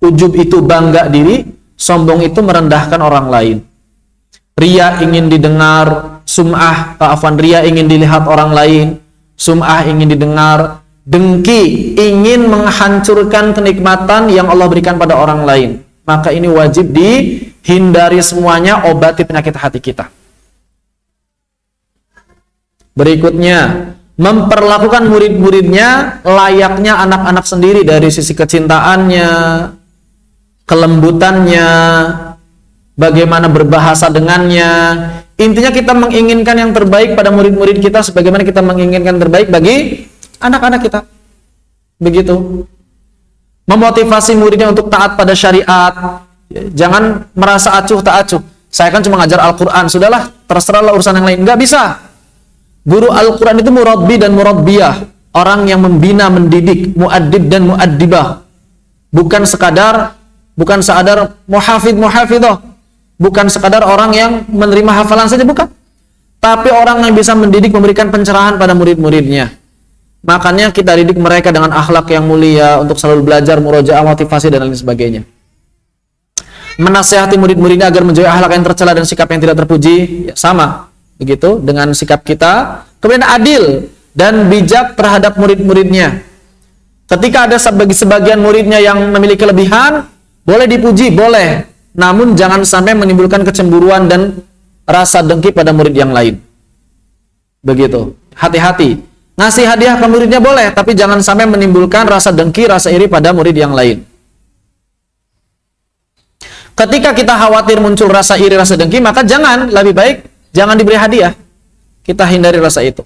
Ujub itu bangga diri, Sombong itu merendahkan orang lain. Ria ingin didengar, ria ingin dilihat orang lain, sum'ah ingin didengar, dengki ingin menghancurkan kenikmatan yang Allah berikan pada orang lain. Maka ini wajib dihindari semuanya, obati penyakit hati kita. Berikutnya, memperlakukan murid-muridnya layaknya anak-anak sendiri dari sisi kecintaannya, kelembutannya, bagaimana berbahasa dengannya. Intinya kita menginginkan yang terbaik pada murid-murid kita sebagaimana kita menginginkan terbaik bagi anak-anak kita. Begitu. Memotivasi muridnya untuk taat pada syariat. Jangan merasa acuh tak acuh. Saya kan cuma ngajar Al-Quran, sudahlah, terserahlah urusan yang lain. Nggak bisa. Guru Al-Quran itu murabbi dan murabbiyah, orang yang membina, mendidik, muaddib dan muaddibah. Bukan sekadar muhafidh-muhafidhah, bukan sekadar orang yang menerima hafalan saja, bukan. Tapi orang yang bisa mendidik, memberikan pencerahan pada murid-muridnya. Makanya kita didik mereka dengan akhlak yang mulia, untuk selalu belajar, murojaah, motivasi dan lain sebagainya. Menasihati murid-muridnya agar menjauhi akhlak yang tercela dan sikap yang tidak terpuji, ya sama. Begitu dengan sikap kita. Kemudian adil dan bijak terhadap murid-muridnya. Ketika ada sebagian muridnya yang memiliki kelebihan, boleh dipuji, boleh. Namun jangan sampai menimbulkan kecemburuan dan rasa dengki pada murid yang lain. Begitu. Hati-hati. Ngasih hadiah ke muridnya boleh, tapi jangan sampai menimbulkan rasa dengki, rasa iri pada murid yang lain. Ketika kita khawatir muncul rasa iri, rasa dengki, maka lebih baik jangan diberi hadiah. Kita hindari rasa itu.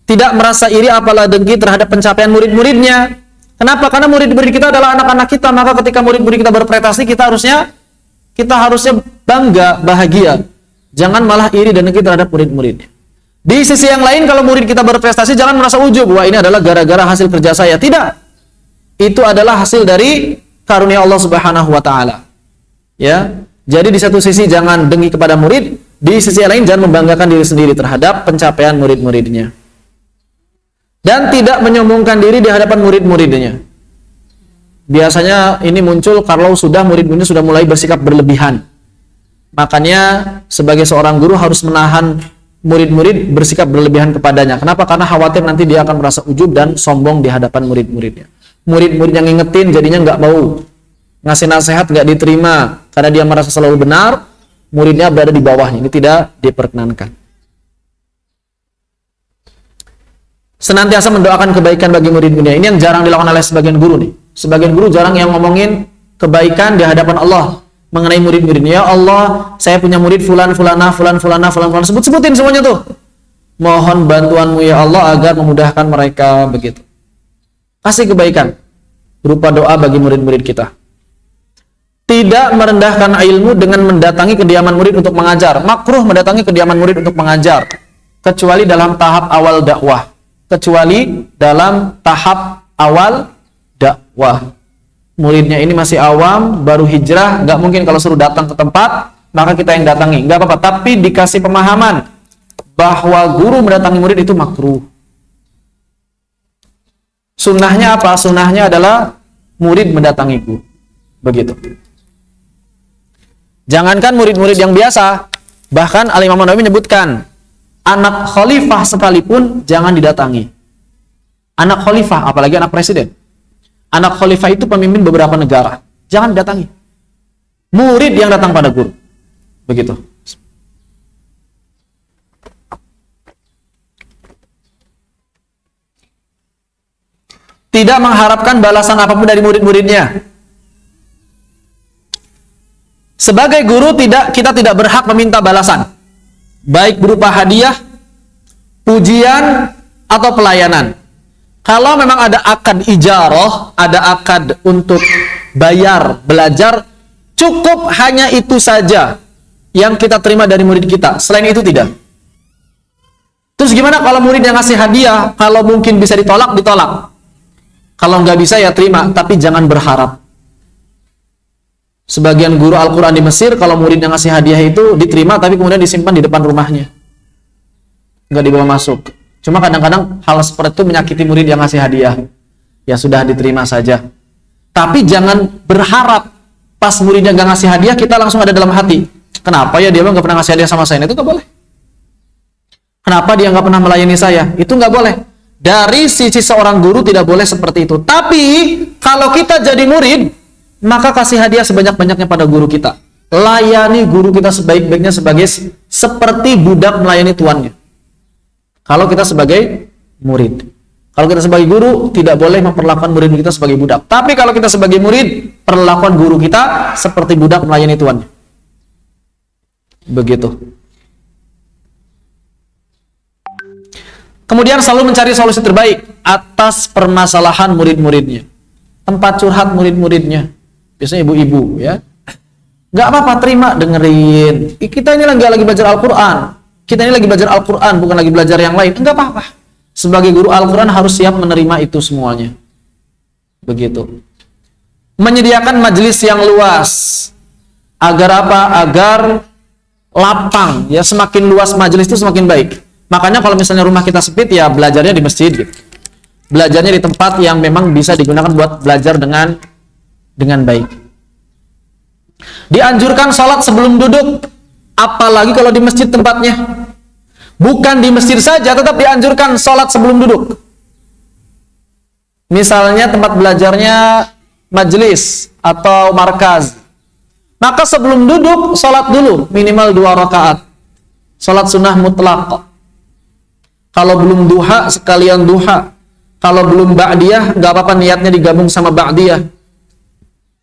Tidak merasa iri apalah dengki terhadap pencapaian murid-muridnya. Kenapa? Karena murid-murid kita adalah anak-anak kita. Maka ketika murid-murid kita berprestasi, kita harusnya bangga, bahagia. Jangan malah iri dan dengki terhadap murid-muridnya. Di sisi yang lain, kalau murid kita berprestasi, jangan merasa ujub. Wah, ini adalah gara-gara hasil kerja saya. Tidak. Itu adalah hasil dari karunia Allah Subhanahu wa Ta'ala. Ya. Jadi di satu sisi jangan dengki kepada murid, di sisi lain jangan membanggakan diri sendiri terhadap pencapaian murid-muridnya. Dan tidak menyombongkan diri di hadapan murid-muridnya. Biasanya ini muncul kalau murid-muridnya sudah mulai bersikap berlebihan. Makanya sebagai seorang guru harus menahan murid-murid bersikap berlebihan kepadanya. Kenapa? Karena khawatir nanti dia akan merasa ujub dan sombong di hadapan murid-muridnya. Murid-murid yang ngingetin jadinya nggak mau. Ngasih nasihat nggak diterima karena dia merasa selalu benar, muridnya berada di bawahnya. Ini tidak diperkenankan. Senantiasa mendoakan kebaikan bagi murid-muridnya. Ini yang jarang dilakukan oleh sebagian guru nih. Sebagian guru jarang yang ngomongin kebaikan di hadapan Allah mengenai murid-muridnya. Ya Allah, saya punya murid fulan, fulanah, fulan, fulanah, fulan, fulan. Sebutin semuanya tuh. Mohon bantuanmu ya Allah agar memudahkan mereka, begitu. Kasih kebaikan berupa doa bagi murid-murid kita. Tidak merendahkan ilmu dengan mendatangi kediaman murid untuk mengajar. Makruh mendatangi kediaman murid untuk mengajar, kecuali dalam tahap awal dakwah. Muridnya ini masih awam, baru hijrah, nggak mungkin kalau suruh datang ke tempat, maka kita yang datangi. Nggak apa-apa, tapi dikasih pemahaman bahwa guru mendatangi murid itu makruh. Sunnahnya apa? Sunnahnya adalah murid mendatangi guru. Begitu. Jangankan murid-murid yang biasa, bahkan Al-Imam Nawawi menyebutkan, anak khalifah sekalipun jangan didatangi. Anak khalifah, apalagi anak presiden. Anak khalifah itu pemimpin beberapa negara. Jangan didatangi. Murid yang datang pada guru. Begitu. Tidak mengharapkan balasan apapun dari murid-muridnya. Sebagai guru kita tidak berhak meminta balasan, baik berupa hadiah, pujian, atau pelayanan. Kalau memang ada akad ijarah, ada akad untuk bayar, belajar, cukup hanya itu saja yang kita terima dari murid kita. Selain itu tidak. Terus gimana kalau murid yang ngasih hadiah, kalau mungkin bisa ditolak, ditolak. Kalau nggak bisa ya terima, tapi jangan berharap. Sebagian guru Al-Quran di Mesir, kalau murid yang ngasih hadiah itu diterima, tapi kemudian disimpan di depan rumahnya. Nggak dibawa masuk. Cuma kadang-kadang hal seperti itu menyakiti murid yang ngasih hadiah. Ya sudah, diterima saja. Tapi jangan berharap pas muridnya gak ngasih hadiah, kita langsung ada dalam hati, kenapa ya dia gak pernah ngasih hadiah sama saya? Itu gak boleh. Kenapa dia gak pernah melayani saya? Itu gak boleh. Dari sisi seorang guru tidak boleh seperti itu. Tapi kalau kita jadi murid, maka kasih hadiah sebanyak-banyaknya pada guru kita. Layani guru kita sebaik-baiknya seperti budak melayani tuannya. Kalau kita sebagai murid. Kalau kita sebagai guru, tidak boleh memperlakukan murid kita sebagai budak. Tapi kalau kita sebagai murid, perlakuan guru kita seperti budak melayani tuannya. Begitu. Kemudian selalu mencari solusi terbaik atas permasalahan murid-muridnya. Tempat curhat murid-muridnya. Biasanya ibu-ibu, ya. Nggak apa-apa, terima, dengerin. Kita ini lagi belajar Al-Quran. Kita ini lagi belajar Al-Quran, bukan lagi belajar yang lain. Nggak apa-apa. Sebagai guru Al-Quran harus siap menerima itu semuanya. Begitu. Menyediakan majelis yang luas. Agar apa? Agar lapang. Ya, semakin luas majelis itu semakin baik. Makanya kalau misalnya rumah kita sempit, ya belajarnya di masjid gitu. Belajarnya di tempat yang memang bisa digunakan buat belajar dengan baik. Dianjurkan sholat sebelum duduk, apalagi kalau di masjid tempatnya. Bukan di masjid saja, tetap dianjurkan sholat sebelum duduk. Misalnya tempat belajarnya majelis atau markaz, maka sebelum duduk sholat dulu minimal 2 rakaat. Sholat sunnah mutlaq. Kalau belum duha, sekalian duha. Kalau belum ba'diyah, nggak apa-apa niatnya digabung sama ba'diyah.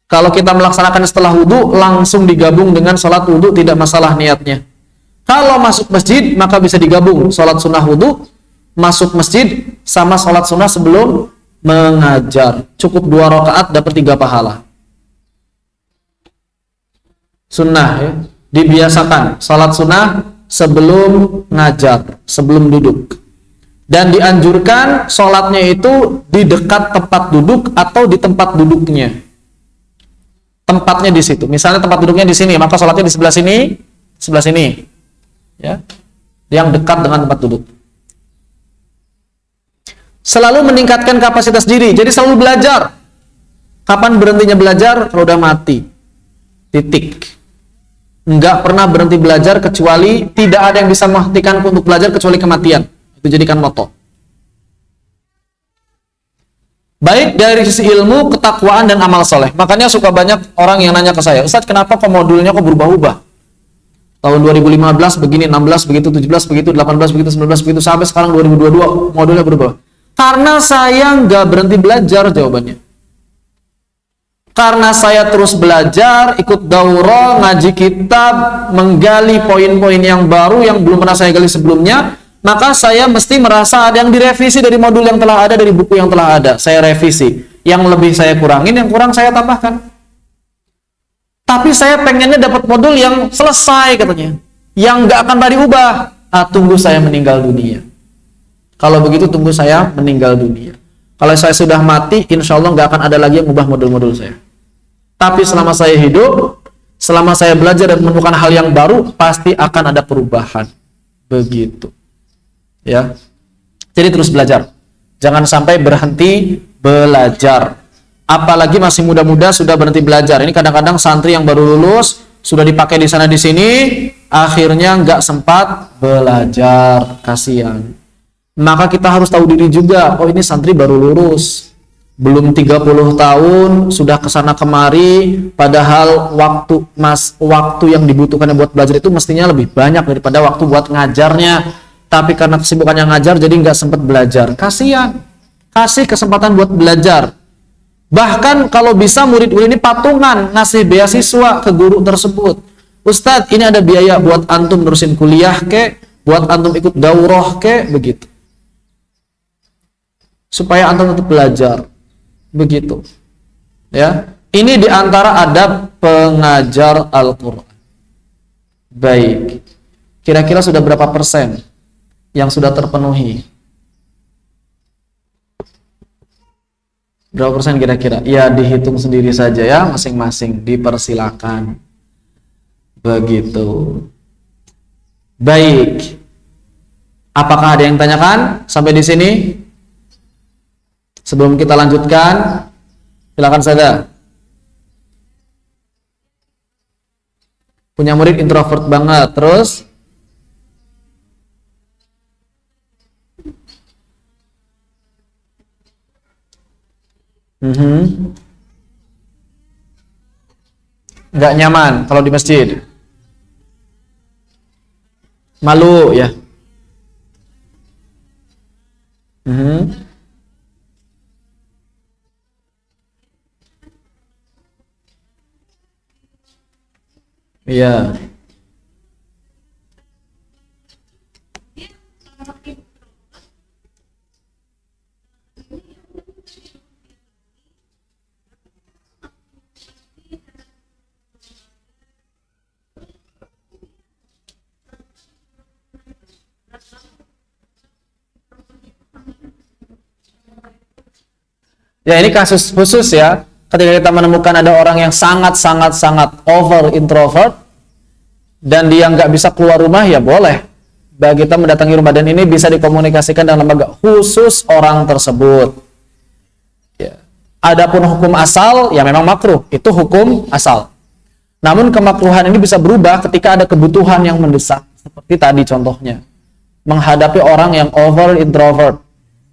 Kalau kita melaksanakan setelah wudhu, langsung digabung dengan sholat wudhu, tidak masalah niatnya. Kalau masuk masjid, maka bisa digabung sholat sunnah wudhu, masuk masjid, sama sholat sunnah sebelum mengajar. Cukup 2 rakaat, dapat 3 pahala. Sunnah, ya. Dibiasakan sholat sunnah sebelum ngajar, sebelum duduk. Dan dianjurkan sholatnya itu di dekat tempat duduk atau di tempat duduknya. Tempatnya di situ. Misalnya tempat duduknya di sini, maka sholatnya di sebelah sini, ya, yang dekat dengan tempat duduk. Selalu meningkatkan kapasitas diri. Jadi selalu belajar. Kapan berhentinya belajar? Kalau udah mati. Titik. Enggak pernah berhenti belajar kecuali tidak ada yang bisa menghentikan untuk belajar kecuali kematian. Itu jadikan moto. Baik dari sisi ilmu, ketakwaan, dan amal soleh. Makanya suka banyak orang yang nanya ke saya, Ustadz, kenapa kok modulnya kok berubah-ubah? Tahun 2015 begini, 16 begitu, 17 begitu, 18 begitu, 19 begitu, sampai sekarang 2022 modulnya berubah. Karena saya nggak berhenti belajar, jawabannya. Karena saya terus belajar, ikut daurah, ngaji kitab, menggali poin-poin yang baru yang belum pernah saya gali sebelumnya, maka saya mesti merasa ada yang direvisi dari modul yang telah ada, dari buku yang telah ada. Saya revisi. Yang lebih saya kurangin, yang kurang saya tambahkan. Tapi saya pengennya dapat modul yang selesai katanya. Yang nggak akan diubah. Tunggu saya meninggal dunia. Kalau begitu tunggu saya meninggal dunia. Kalau saya sudah mati, insya Allah nggak akan ada lagi yang ubah modul-modul saya. Tapi selama saya hidup, selama saya belajar dan menemukan hal yang baru, pasti akan ada perubahan. Begitu. Ya, jadi terus belajar. Jangan sampai berhenti belajar. Apalagi masih muda-muda sudah berhenti belajar. Ini kadang-kadang santri yang baru lulus sudah dipakai di sana di sini, akhirnya nggak sempat belajar. Kasihan. Maka kita harus tahu diri juga. Oh, ini santri baru lulus, belum 30 tahun sudah kesana kemari. Padahal waktu yang dibutuhkan buat belajar itu mestinya lebih banyak daripada waktu buat ngajarnya. Tapi karena kesibukannya ngajar, jadi nggak sempat belajar. Kasihan. Kasih kesempatan buat belajar. Bahkan kalau bisa murid-murid ini patungan ngasih beasiswa ke guru tersebut. Ustadz, ini ada biaya buat antum nerusin kuliah kek, buat antum ikut daurah kek, begitu. Supaya antum tetap belajar. Begitu. Ya. Ini diantara adab pengajar Al-Quran. Baik. Kira-kira sudah berapa persen yang sudah terpenuhi? Berapa persen kira-kira? Ya, dihitung sendiri saja ya, masing-masing. Dipersilakan. Begitu. Baik. Apakah ada yang tanyakan sampai di sini? Sebelum kita lanjutkan, silakan saja. Punya murid introvert banget. Terus nggak nyaman kalau di masjid. Malu ya. Iya. Ya, ini kasus khusus ya. Ketika kita menemukan ada orang yang sangat over introvert dan dia nggak bisa keluar rumah, ya boleh bagi kita mendatangi rumah, dan ini bisa dikomunikasikan dengan lembaga khusus orang tersebut. Ya. Adapun hukum asal, ya memang makruh, itu hukum asal. Namun kemakruhan ini bisa berubah ketika ada kebutuhan yang mendesak, seperti tadi contohnya, menghadapi orang yang over introvert.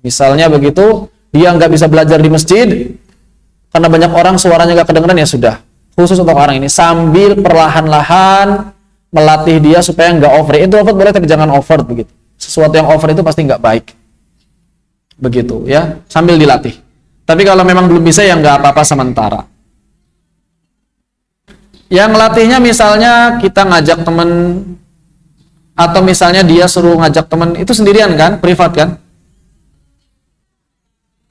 Misalnya begitu, dia nggak bisa belajar di masjid karena banyak orang suaranya nggak kedengeran, ya sudah, khusus untuk orang ini sambil perlahan-lahan melatih dia supaya nggak over. Introvert boleh tapi jangan over begitu. Sesuatu yang over itu pasti nggak baik. Begitu ya, sambil dilatih. Tapi kalau memang belum bisa, ya nggak apa-apa sementara. Yang latihnya misalnya kita ngajak temen, atau misalnya dia suruh ngajak temen, itu sendirian kan, privat kan.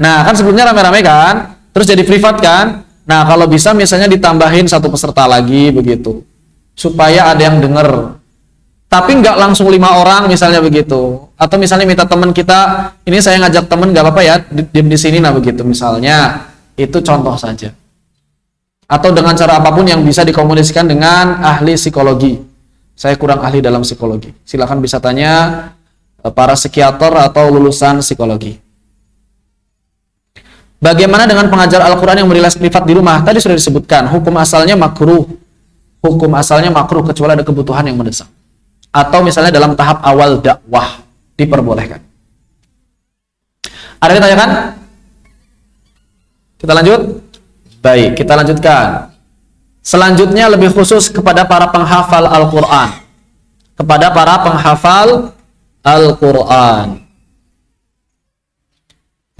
Nah, kan sebelumnya rame-rame kan, terus jadi privat kan. Nah, kalau bisa misalnya ditambahin satu peserta lagi begitu, supaya ada yang denger. Tapi nggak langsung 5 orang misalnya begitu. Atau misalnya minta teman kita, ini saya ngajak temen, nggak apa-apa ya, diam di sini, nah begitu misalnya. Itu contoh saja. Atau dengan cara apapun yang bisa dikomunikasikan dengan ahli psikologi. Saya kurang ahli dalam psikologi. Silakan bisa tanya para psikiater atau lulusan psikologi. Bagaimana dengan pengajar Al-Quran yang merilis privat di rumah? Tadi sudah disebutkan, hukum asalnya makruh. Hukum asalnya makruh kecuali ada kebutuhan yang mendesak. Atau misalnya dalam tahap awal dakwah, diperbolehkan. Ada yang ditanyakan? Kita lanjut? Baik, kita lanjutkan. Selanjutnya lebih khusus kepada para penghafal Al-Quran. Kepada para penghafal Al-Quran.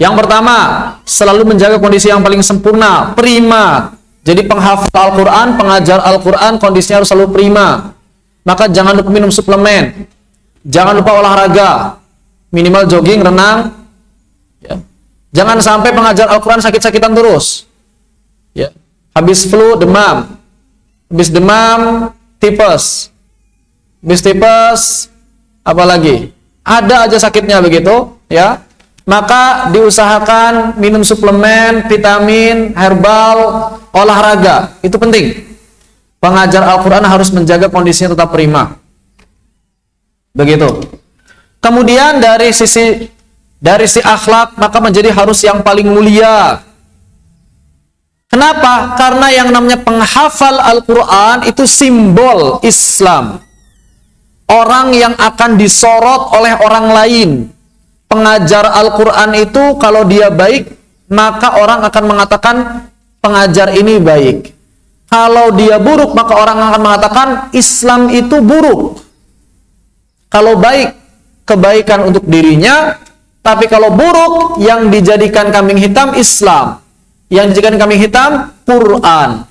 Yang pertama, selalu menjaga kondisi yang paling sempurna, prima. Jadi penghafal Al-Quran, pengajar Al-Quran, kondisinya harus selalu prima. Maka jangan lupa minum suplemen. Jangan lupa olahraga. Minimal jogging, renang. Ya. Jangan sampai pengajar Al-Quran sakit-sakitan terus. Ya. Habis flu, demam. Habis demam, tipes. Habis tipes, apa lagi? Ada aja sakitnya begitu, ya. Maka diusahakan minum suplemen, vitamin, herbal, olahraga. Itu penting. Pengajar Al-Quran harus menjaga kondisinya tetap prima. Begitu. Kemudian dari sisi akhlak, maka menjadi harus yang paling mulia. Kenapa? Karena yang namanya penghafal Al-Quran itu simbol Islam. Orang yang akan disorot oleh orang lain. Pengajar Al-Quran itu kalau dia baik, maka orang akan mengatakan pengajar ini baik. Kalau dia buruk, maka orang akan mengatakan Islam itu buruk. Kalau baik, kebaikan untuk dirinya. Tapi kalau buruk, yang dijadikan kambing hitam Islam. Yang dijadikan kambing hitam Quran.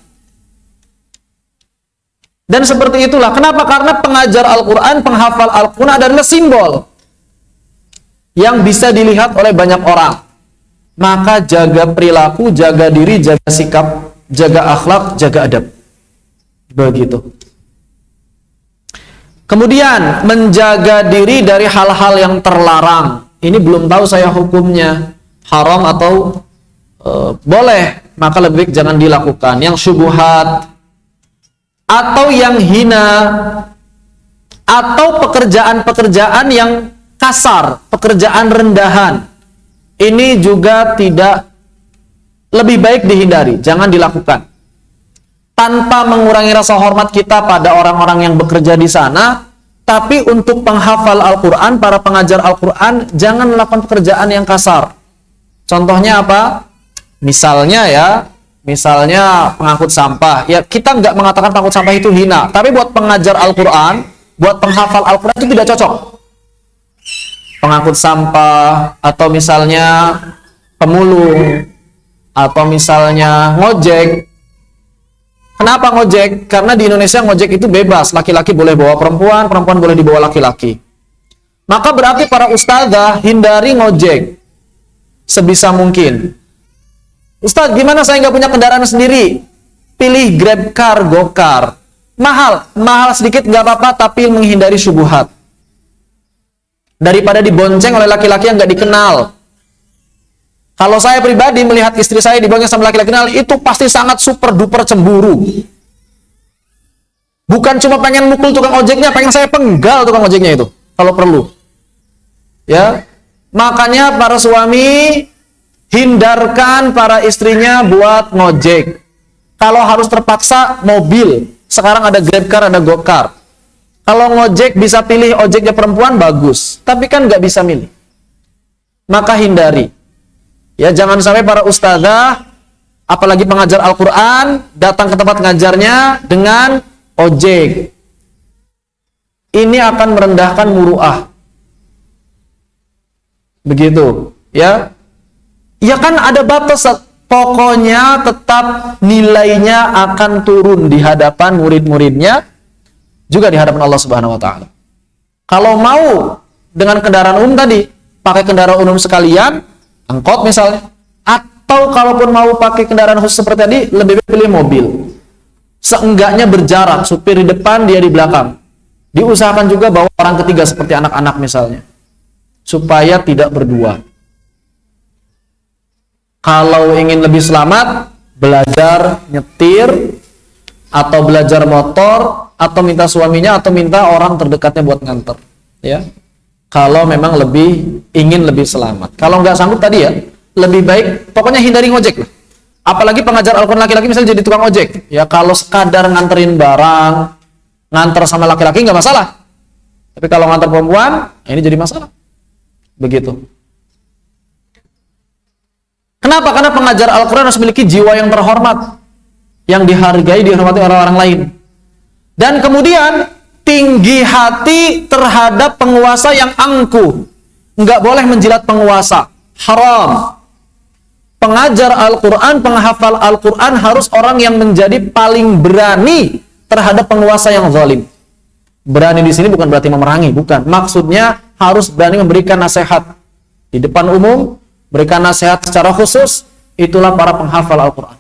Dan seperti itulah. Kenapa? Karena pengajar Al-Quran, penghafal Al-Quran adalah simbol yang bisa dilihat oleh banyak orang. Maka jaga perilaku, jaga diri, jaga sikap, jaga akhlak, jaga adab. Begitu. Kemudian menjaga diri dari hal-hal yang terlarang. Ini belum tahu saya hukumnya, haram atau boleh, maka lebih baik jangan dilakukan. Yang syubhat atau yang hina atau pekerjaan-pekerjaan yang kasar, pekerjaan rendahan, ini juga tidak, lebih baik dihindari, jangan dilakukan. tanpa mengurangi rasa hormat kita pada orang-orang yang bekerja di sana. Tapi untuk penghafal Al-Quran, para pengajar Al-Quran, jangan melakukan pekerjaan yang kasar. Contohnya apa? Misalnya pengangkut sampah. Ya, kita nggak mengatakan pengangkut sampah itu hina. Tapi buat pengajar Al-Quran, buat penghafal Al-Quran itu tidak cocok. Pengangkut sampah, atau misalnya pemulung, atau misalnya ngojek. Kenapa ngojek? Karena di Indonesia ngojek itu bebas. Laki-laki boleh bawa perempuan, perempuan boleh dibawa laki-laki. Maka berarti para ustadzah hindari ngojek sebisa mungkin. Ustadz, gimana saya nggak punya kendaraan sendiri? Pilih Grab Car, Gokar. Mahal sedikit nggak apa-apa, tapi menghindari syubhat. Daripada dibonceng oleh laki-laki yang nggak dikenal. Kalau saya pribadi melihat istri saya dibonceng sama laki-laki kenal, itu pasti sangat super duper cemburu. Bukan cuma pengen mukul tukang ojeknya, pengen saya penggal tukang ojeknya itu, kalau perlu. Ya, makanya para suami hindarkan para istrinya buat ngojek. Kalau harus terpaksa mobil, sekarang ada GrabCar, ada Gokar. Kalau ngojek bisa pilih ojeknya perempuan, bagus. Tapi kan nggak bisa milih. Maka hindari. Ya, jangan sampai para ustadzah, apalagi pengajar Al-Quran, datang ke tempat ngajarnya dengan ojek. Ini akan merendahkan muru'ah. Begitu, ya. Ya kan ada batas, pokoknya tetap nilainya akan turun di hadapan murid-muridnya, juga di hadapan Allah Subhanahu wa Ta'ala. Kalau mau dengan kendaraan umum tadi, pakai kendaraan umum sekalian, angkot misalnya, atau kalaupun mau pakai kendaraan khusus seperti tadi, lebih baik pilih mobil. Seenggaknya berjarak, supir di depan, dia di belakang. Diusahakan juga bawa orang ketiga seperti anak-anak misalnya, supaya tidak berdua. Kalau ingin lebih selamat, belajar nyetir, atau belajar motor, atau minta suaminya, atau minta orang terdekatnya buat nganter. Ya. Kalau memang ingin lebih selamat. Kalau nggak sanggup tadi ya, lebih baik pokoknya hindari ngojek. Apalagi pengajar Al-Quran laki-laki misalnya jadi tukang ojek. Ya kalau sekadar nganterin barang, nganter sama laki-laki nggak masalah. Tapi kalau nganter perempuan, ini jadi masalah. Begitu. Kenapa? Karena pengajar Al-Quran harus memiliki jiwa yang terhormat, yang dihargai, dihormati orang-orang lain. Dan kemudian tinggi hati terhadap penguasa yang angkuh. Nggak boleh menjilat penguasa. Haram. Pengajar Al-Quran, penghafal Al-Quran harus orang yang menjadi paling berani terhadap penguasa yang zalim. Berani di sini bukan berarti memerangi, bukan. Maksudnya harus berani memberikan nasihat di depan umum, berikan nasihat secara khusus. Itulah para penghafal Al-Quran.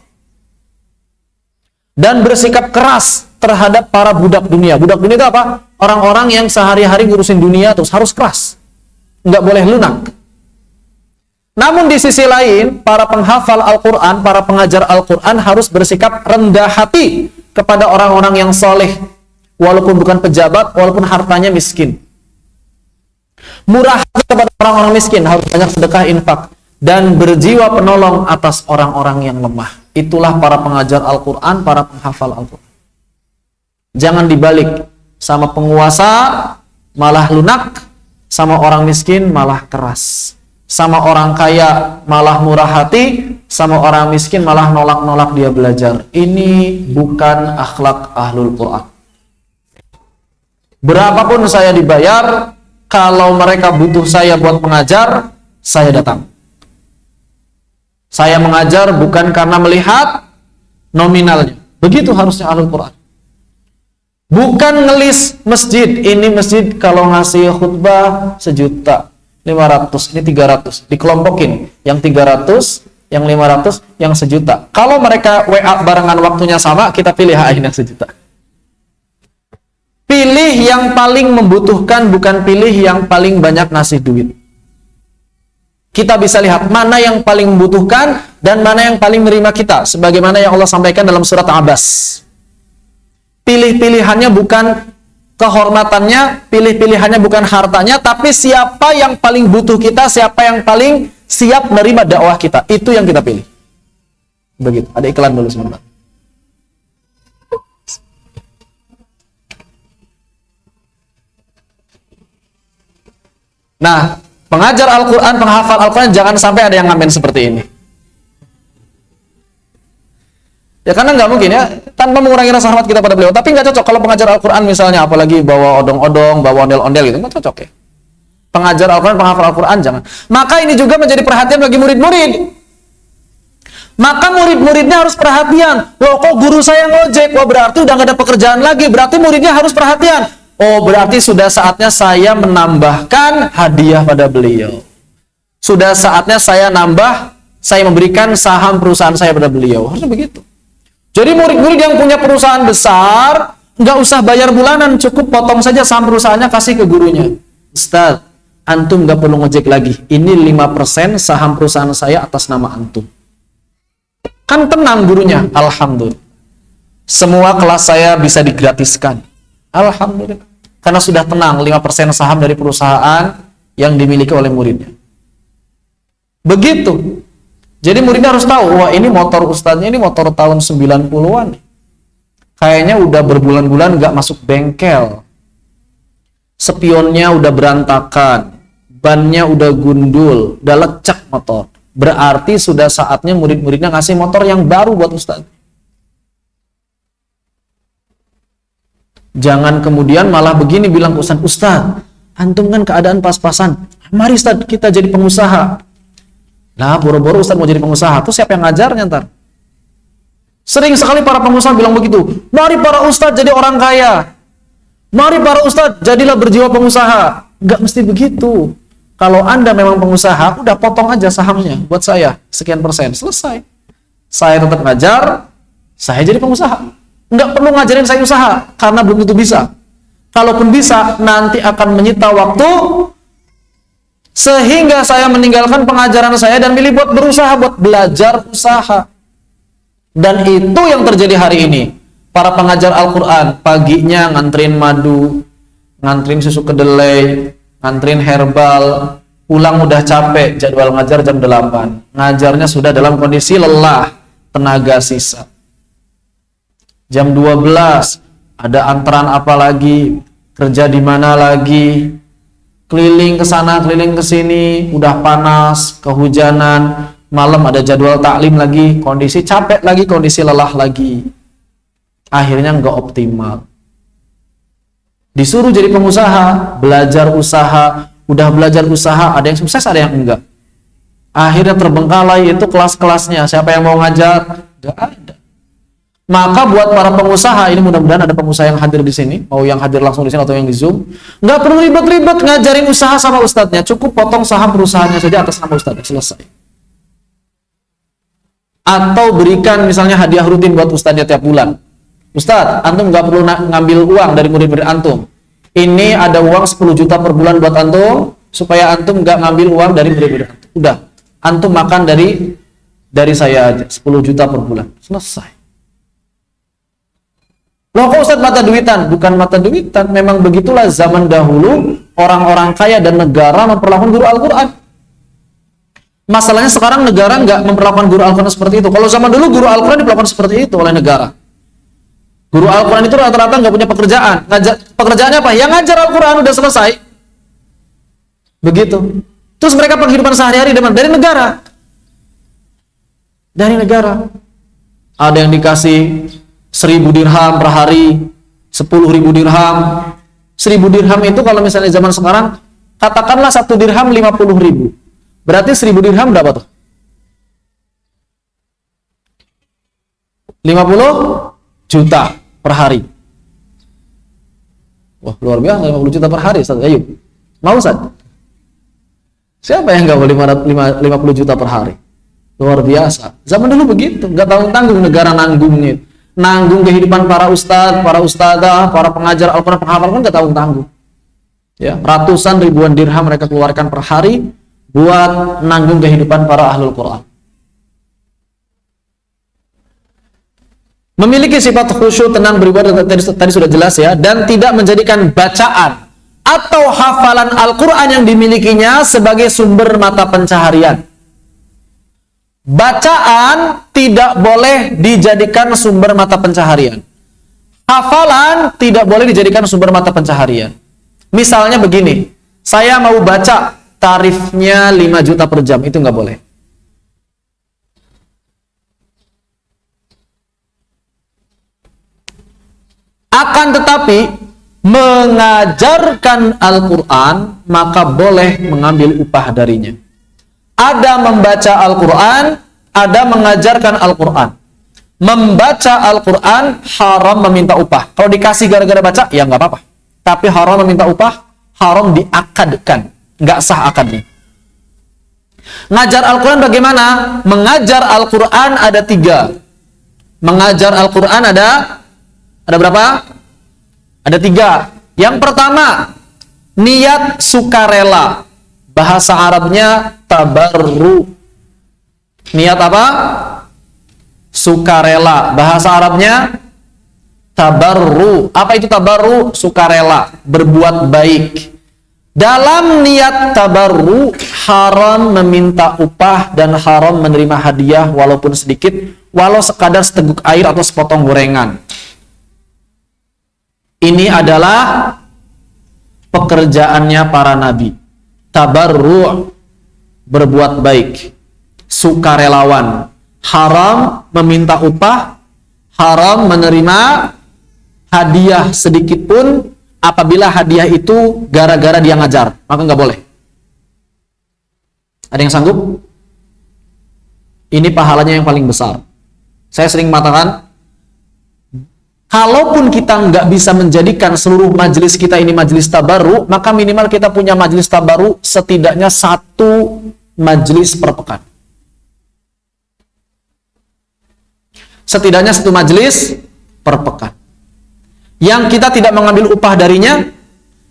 Dan bersikap keras terhadap para budak dunia. Budak dunia itu apa? Orang-orang yang sehari-hari ngurusin dunia terus harus keras. Nggak boleh lunak. Namun di sisi lain, para penghafal Al-Quran, para pengajar Al-Quran harus bersikap rendah hati kepada orang-orang yang soleh. Walaupun bukan pejabat, walaupun hartanya miskin. Murah hati kepada orang-orang miskin, harus banyak sedekah infak. Dan berjiwa penolong atas orang-orang yang lemah. Itulah para pengajar Al-Quran, para penghafal Al-Quran. Jangan dibalik, sama penguasa malah lunak, sama orang miskin malah keras, sama orang kaya malah murah hati, sama orang miskin malah nolak-nolak dia belajar. Ini bukan akhlak ahlul Quran. Berapapun saya dibayar, kalau mereka butuh saya buat mengajar, saya datang. Saya mengajar bukan karena melihat nominalnya. Begitu harusnya ahlul Quran. Bukan ngelis masjid. Ini masjid kalau ngasih khutbah 1.500.000, ini 300. Dikelompokin. Yang 300, yang 500, yang 1.000.000. Kalau mereka WA barengan waktunya sama, kita pilih yang 1.000.000. Pilih yang paling membutuhkan, bukan pilih yang paling banyak ngasih duit. Kita bisa lihat mana yang paling membutuhkan dan mana yang paling menerima kita. Sebagaimana yang Allah sampaikan dalam surat Abbas. Pilih-pilihannya bukan kehormatannya, pilih-pilihannya bukan hartanya, tapi siapa yang paling butuh kita, siapa yang paling siap menerima dakwah kita. Itu yang kita pilih. Begitu. Ada iklan dulu sebentar. Nah, pengajar Al-Quran, penghafal Al-Quran, jangan sampai ada yang ngamen seperti ini. Ya karena nggak mungkin ya, tanpa mengurangi rasa hormat kita pada beliau. Tapi nggak cocok kalau pengajar Al-Quran misalnya, apalagi bawa odong-odong, bawa ondel-ondel gitu, nggak cocok ya. Pengajar Al-Quran, penghafal Al-Quran, jangan. Maka ini juga menjadi perhatian bagi murid-murid. Maka murid-muridnya harus perhatian. Loh kok guru saya ngojek? Wah berarti udah nggak ada pekerjaan lagi. Berarti muridnya harus perhatian. Oh berarti sudah saatnya saya menambahkan hadiah pada beliau. Sudah saatnya saya memberikan saham perusahaan saya pada beliau. Harusnya begitu. Jadi murid-murid yang punya perusahaan besar, nggak usah bayar bulanan, cukup potong saja saham perusahaannya, kasih ke gurunya. Ustaz, antum nggak perlu ngojek lagi. Ini 5% saham perusahaan saya atas nama antum. Kan tenang gurunya, alhamdulillah. Semua kelas saya bisa digratiskan. Alhamdulillah. Karena sudah tenang, 5% saham dari perusahaan yang dimiliki oleh muridnya. Begitu. Jadi muridnya harus tahu, wah ini motor ustadznya, ini motor tahun 90-an. Kayaknya udah berbulan-bulan nggak masuk bengkel. Spionnya udah berantakan. Bannya udah gundul, udah lecek motor. Berarti sudah saatnya murid-muridnya ngasih motor yang baru buat ustadz. Jangan kemudian malah begini bilang ke ustadz, Ustadz, antum kan keadaan pas-pasan. Mari ustadz kita jadi pengusaha. Nah, boro-boro ustadz mau jadi pengusaha, tuh siapa yang ngajarnya ntar? Sering sekali para pengusaha bilang begitu. Mari para ustadz jadi orang kaya. Mari para ustadz jadilah berjiwa pengusaha. Nggak mesti begitu. Kalau Anda memang pengusaha, udah potong aja sahamnya buat saya, sekian persen, selesai. Saya tetap ngajar, saya jadi pengusaha. Nggak perlu ngajarin saya usaha, karena belum tentu bisa. Kalaupun bisa, nanti akan menyita waktu, sehingga saya meninggalkan pengajaran saya dan milih buat berusaha, buat belajar usaha. Dan itu yang terjadi hari ini. Para pengajar Al-Quran, paginya nganterin madu, nganterin susu kedelai, nganterin herbal, pulang udah capek, jadwal ngajar jam 8. Ngajarnya sudah dalam kondisi lelah, tenaga sisa. Jam 12, ada antrean apa lagi, kerja di mana lagi, keliling ke sana, keliling ke sini, udah panas, kehujanan, malam ada jadwal taklim lagi, kondisi capek lagi, kondisi lelah lagi. Akhirnya nggak optimal. Disuruh jadi pengusaha, belajar usaha, udah belajar usaha, ada yang sukses, ada yang enggak. Akhirnya terbengkalai itu kelas-kelasnya. Siapa yang mau ngajar? Nggak ada. Maka buat para pengusaha, ini mudah-mudahan ada pengusaha yang hadir di sini, mau yang hadir langsung di sini atau yang di Zoom, nggak perlu ribet-ribet ngajarin usaha sama ustadznya, cukup potong saham perusahaannya saja atas nama ustadznya, selesai. Atau berikan misalnya hadiah rutin buat ustadznya tiap bulan. Ustadz, antum nggak perlu ngambil uang dari murid-murid antum. Ini ada uang 10 juta per bulan buat antum, supaya antum nggak ngambil uang dari murid-murid antum. Udah, antum makan dari saya aja, 10 juta per bulan. Selesai. Loh kok Ustadz mata duitan? Bukan mata duitan, memang begitulah zaman dahulu orang-orang kaya dan negara memperlakukan guru Al-Quran. Masalahnya sekarang negara nggak memperlakukan guru Al-Quran seperti itu. Kalau zaman dulu guru Al-Quran diperlakukan seperti itu oleh negara. Guru Al-Quran itu rata-rata nggak punya pekerjaan. Pekerjaannya apa? Yang ngajar Al-Quran udah selesai. Begitu. Terus mereka penghidupan sehari-hari dari negara. Dari negara. Ada yang dikasih 1.000 dirham per hari, 10.000 dirham. 1.000 dirham itu kalau misalnya zaman sekarang, katakanlah 1 dirham 50.000. Berarti 1.000 dirham berapa tuh? 50 juta per hari. Wah, luar biasa, 50 juta per hari, Ustaz. Ayo. Mau, Ustaz? Siapa yang nggak boleh 50 juta per hari? Luar biasa. Zaman dulu begitu, nggak tanggung-tanggung negara nanggungnya. Nanggung kehidupan para ustadz, para ustadzah, para pengajar Al-Quran, penghafal kan nggak tanggung-tanggung. Ya, ratusan ribuan dirham mereka keluarkan per hari buat nanggung kehidupan para ahlul Quran. Memiliki sifat khusyuk, tenang, beribadah, tadi sudah jelas ya, dan tidak menjadikan bacaan atau hafalan Al-Quran yang dimilikinya sebagai sumber mata pencaharian. Bacaan tidak boleh dijadikan sumber mata pencaharian. Hafalan tidak boleh dijadikan sumber mata pencaharian. Misalnya begini, Saya mau baca, tarifnya 5 juta per jam, itu nggak boleh. Akan tetapi, mengajarkan Al-Quran, maka boleh mengambil upah darinya. Ada membaca Al-Quran, ada mengajarkan Al-Quran. Membaca Al-Quran, haram meminta upah. Kalau dikasih gara-gara baca, ya nggak apa-apa. Tapi haram meminta upah, haram diakadkan. Nggak sah akadnya. Ngajar Al-Quran bagaimana? Mengajar Al-Quran ada 3. Mengajar Al-Quran ada berapa? Ada 3. Yang pertama, niat sukarela. Bahasa Arabnya tabarru. Niat apa? Sukarela. Bahasa Arabnya tabarru. Apa itu tabarru? Sukarela, berbuat baik. Dalam niat tabarru, haram meminta upah dan haram menerima hadiah walaupun sedikit, walau sekadar seteguk air atau sepotong gorengan. Ini adalah pekerjaannya para nabi. Tabarru', berbuat baik, sukarelawan. Haram meminta upah, haram menerima hadiah sedikit pun apabila hadiah itu gara-gara dia ngajar, maka nggak boleh. Ada yang sanggup? Ini pahalanya yang paling besar. Saya sering mengatakan, kalaupun kita nggak bisa menjadikan seluruh majelis kita ini majelis tabarru, maka minimal kita punya majelis tabarru setidaknya 1 majelis per pekan. Setidaknya 1 majelis per pekan. Yang kita tidak mengambil upah darinya,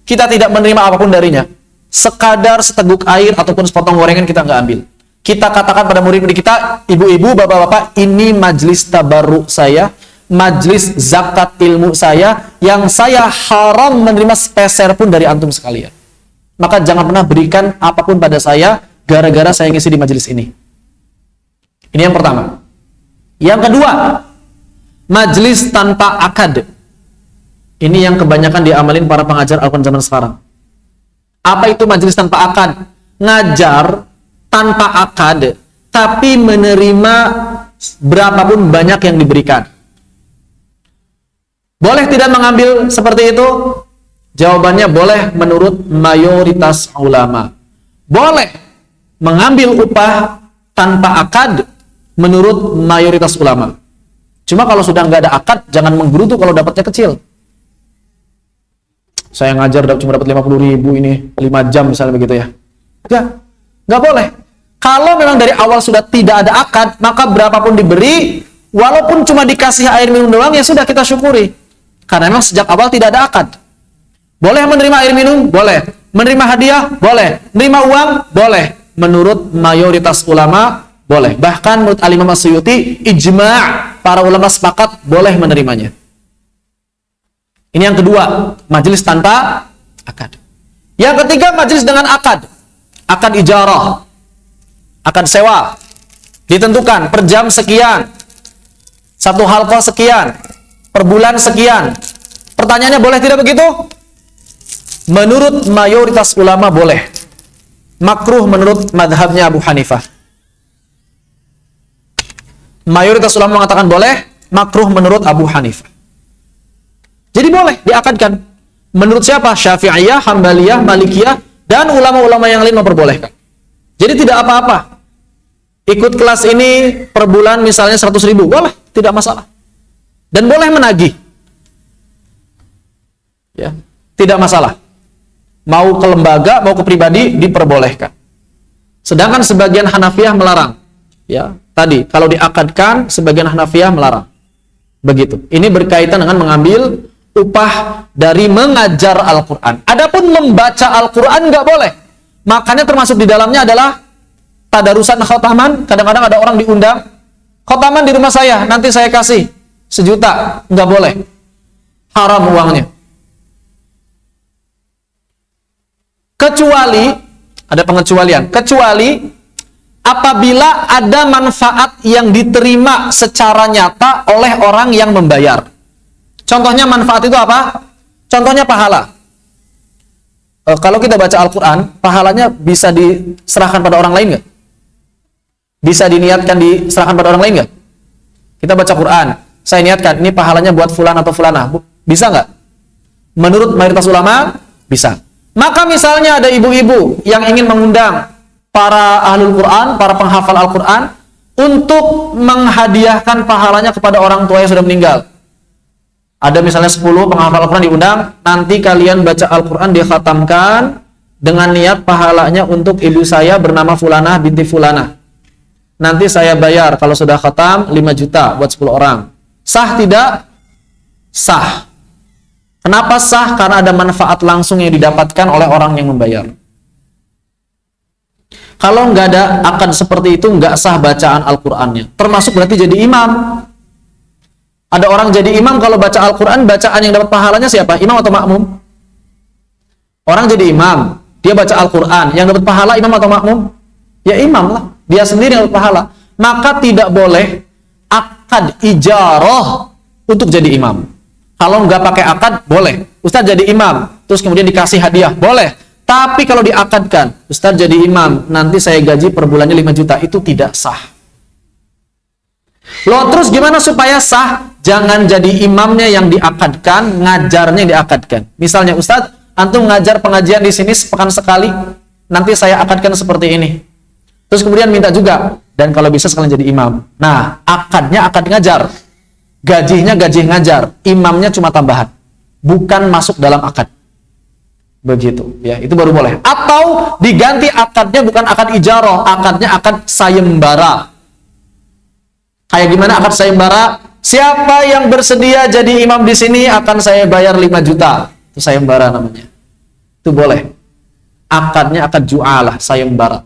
kita tidak menerima apapun darinya. Sekadar seteguk air ataupun sepotong gorengan kita nggak ambil. Kita katakan pada murid-murid kita, ibu-ibu, bapak-bapak, ini majelis tabarru saya, majelis zakat ilmu saya, yang saya haram menerima sepeser pun dari antum sekalian. Maka jangan pernah berikan apapun pada saya gara-gara saya ngisi di majelis ini. Ini yang pertama. Yang kedua, majelis tanpa akad. Ini yang kebanyakan diamalin para pengajar Al-Quran zaman sekarang. Apa itu majelis tanpa akad? Ngajar tanpa akad, tapi menerima berapapun banyak yang diberikan. Boleh tidak mengambil seperti itu? Jawabannya boleh menurut mayoritas ulama. Boleh mengambil upah tanpa akad menurut mayoritas ulama. Cuma kalau sudah nggak ada akad, jangan menggerutu kalau dapatnya kecil. Saya ngajar cuma dapat 50.000 ini 5 jam misalnya begitu ya. Nggak boleh. Kalau memang dari awal sudah tidak ada akad, maka berapapun diberi, walaupun cuma dikasih air minum doang, ya sudah kita syukuri. Karena memang sejak awal tidak ada akad. Boleh menerima air minum? Boleh. Menerima hadiah? Boleh. Menerima uang? Boleh. Menurut mayoritas ulama, boleh. Bahkan menurut Al-Imam As-Suyuti, ijma' para ulama sepakat boleh menerimanya. Ini yang kedua, majelis tanpa akad. Yang ketiga, majelis dengan akad. Akad ijarah. Akad sewa. Ditentukan per jam sekian. 1 halqah sekian. Per bulan sekian. Pertanyaannya boleh tidak begitu? Menurut mayoritas ulama boleh. Makruh menurut madhabnya Abu Hanifah. Mayoritas ulama mengatakan boleh, makruh menurut Abu Hanifah. Jadi boleh diakadkan. Menurut siapa? Syafi'iyah, Hambaliyah, Malikiyah, dan ulama-ulama yang lain memperbolehkan. Jadi tidak apa-apa. Ikut kelas ini per bulan misalnya 100.000, boleh, tidak masalah. Dan boleh menagih. Ya, tidak masalah. Mau ke lembaga, mau ke pribadi, diperbolehkan. Sedangkan sebagian Hanafiyah melarang. Ya, tadi kalau diakadkan, sebagian Hanafiyah melarang. Begitu. Ini berkaitan dengan mengambil upah dari mengajar Al-Quran. Adapun membaca Al-Quran nggak boleh. Makanya termasuk di dalamnya adalah tadarusan khotaman. Kadang-kadang ada orang diundang, khotaman di rumah saya, nanti saya kasih 1 juta. Nggak boleh. Haram uangnya. Kecuali, ada pengecualian, kecuali apabila ada manfaat yang diterima secara nyata oleh orang yang membayar. Contohnya manfaat itu apa? Contohnya pahala. kalau kita baca Al-Quran, pahalanya bisa diserahkan pada orang lain nggak? Bisa diniatkan diserahkan pada orang lain nggak? Kita baca Quran, saya niatkan, ini pahalanya buat fulan atau fulanah. Bisa nggak? Menurut mayoritas ulama, bisa. Maka misalnya ada ibu-ibu yang ingin mengundang para ahlul Quran, para penghafal Al-Quran, untuk menghadiahkan pahalanya kepada orang tua yang sudah meninggal. Ada misalnya 10 penghafal Al-Quran diundang, nanti kalian baca Al-Quran dikhatamkan dengan niat pahalanya untuk ibu saya bernama Fulanah binti Fulanah. Nanti saya bayar kalau sudah khatam 5 juta buat 10 orang. Sah tidak? Sah. Kenapa sah? Karena ada manfaat langsung yang didapatkan oleh orang yang membayar. Kalau nggak ada akad seperti itu, nggak sah bacaan Al-Qurannya. Termasuk berarti jadi imam. Ada orang jadi imam kalau baca Al-Quran, bacaan yang dapat pahalanya siapa? Imam atau makmum? Orang jadi imam, dia baca Al-Quran, yang dapat pahala imam atau makmum? Ya imam lah, dia sendiri yang dapat pahala. Maka tidak boleh akad ijarah untuk jadi imam. Kalau nggak pakai akad, boleh. Ustaz jadi imam, terus kemudian dikasih hadiah, boleh. Tapi kalau diakadkan, Ustaz jadi imam, nanti saya gaji per bulannya 5 juta, itu tidak sah. Loh, terus gimana supaya sah? Jangan jadi imamnya yang diakadkan, ngajarnya yang diakadkan. Misalnya, Ustaz, antum ngajar pengajian di sini sepekan sekali, nanti saya akadkan seperti ini. Terus kemudian minta juga, dan kalau bisa sekalian jadi imam. Nah, akadnya akad ngajar. Gajinya gaji ngajar, imamnya cuma tambahan, bukan masuk dalam akad. Begitu, ya, itu baru boleh. Atau diganti akadnya bukan akad ijarah, akadnya akad sayembara. Kayak gimana akad sayembara? Siapa yang bersedia jadi imam di sini akan saya bayar 5 juta. Itu sayembara namanya. Itu boleh. Akadnya akad ju'alah, sayembara.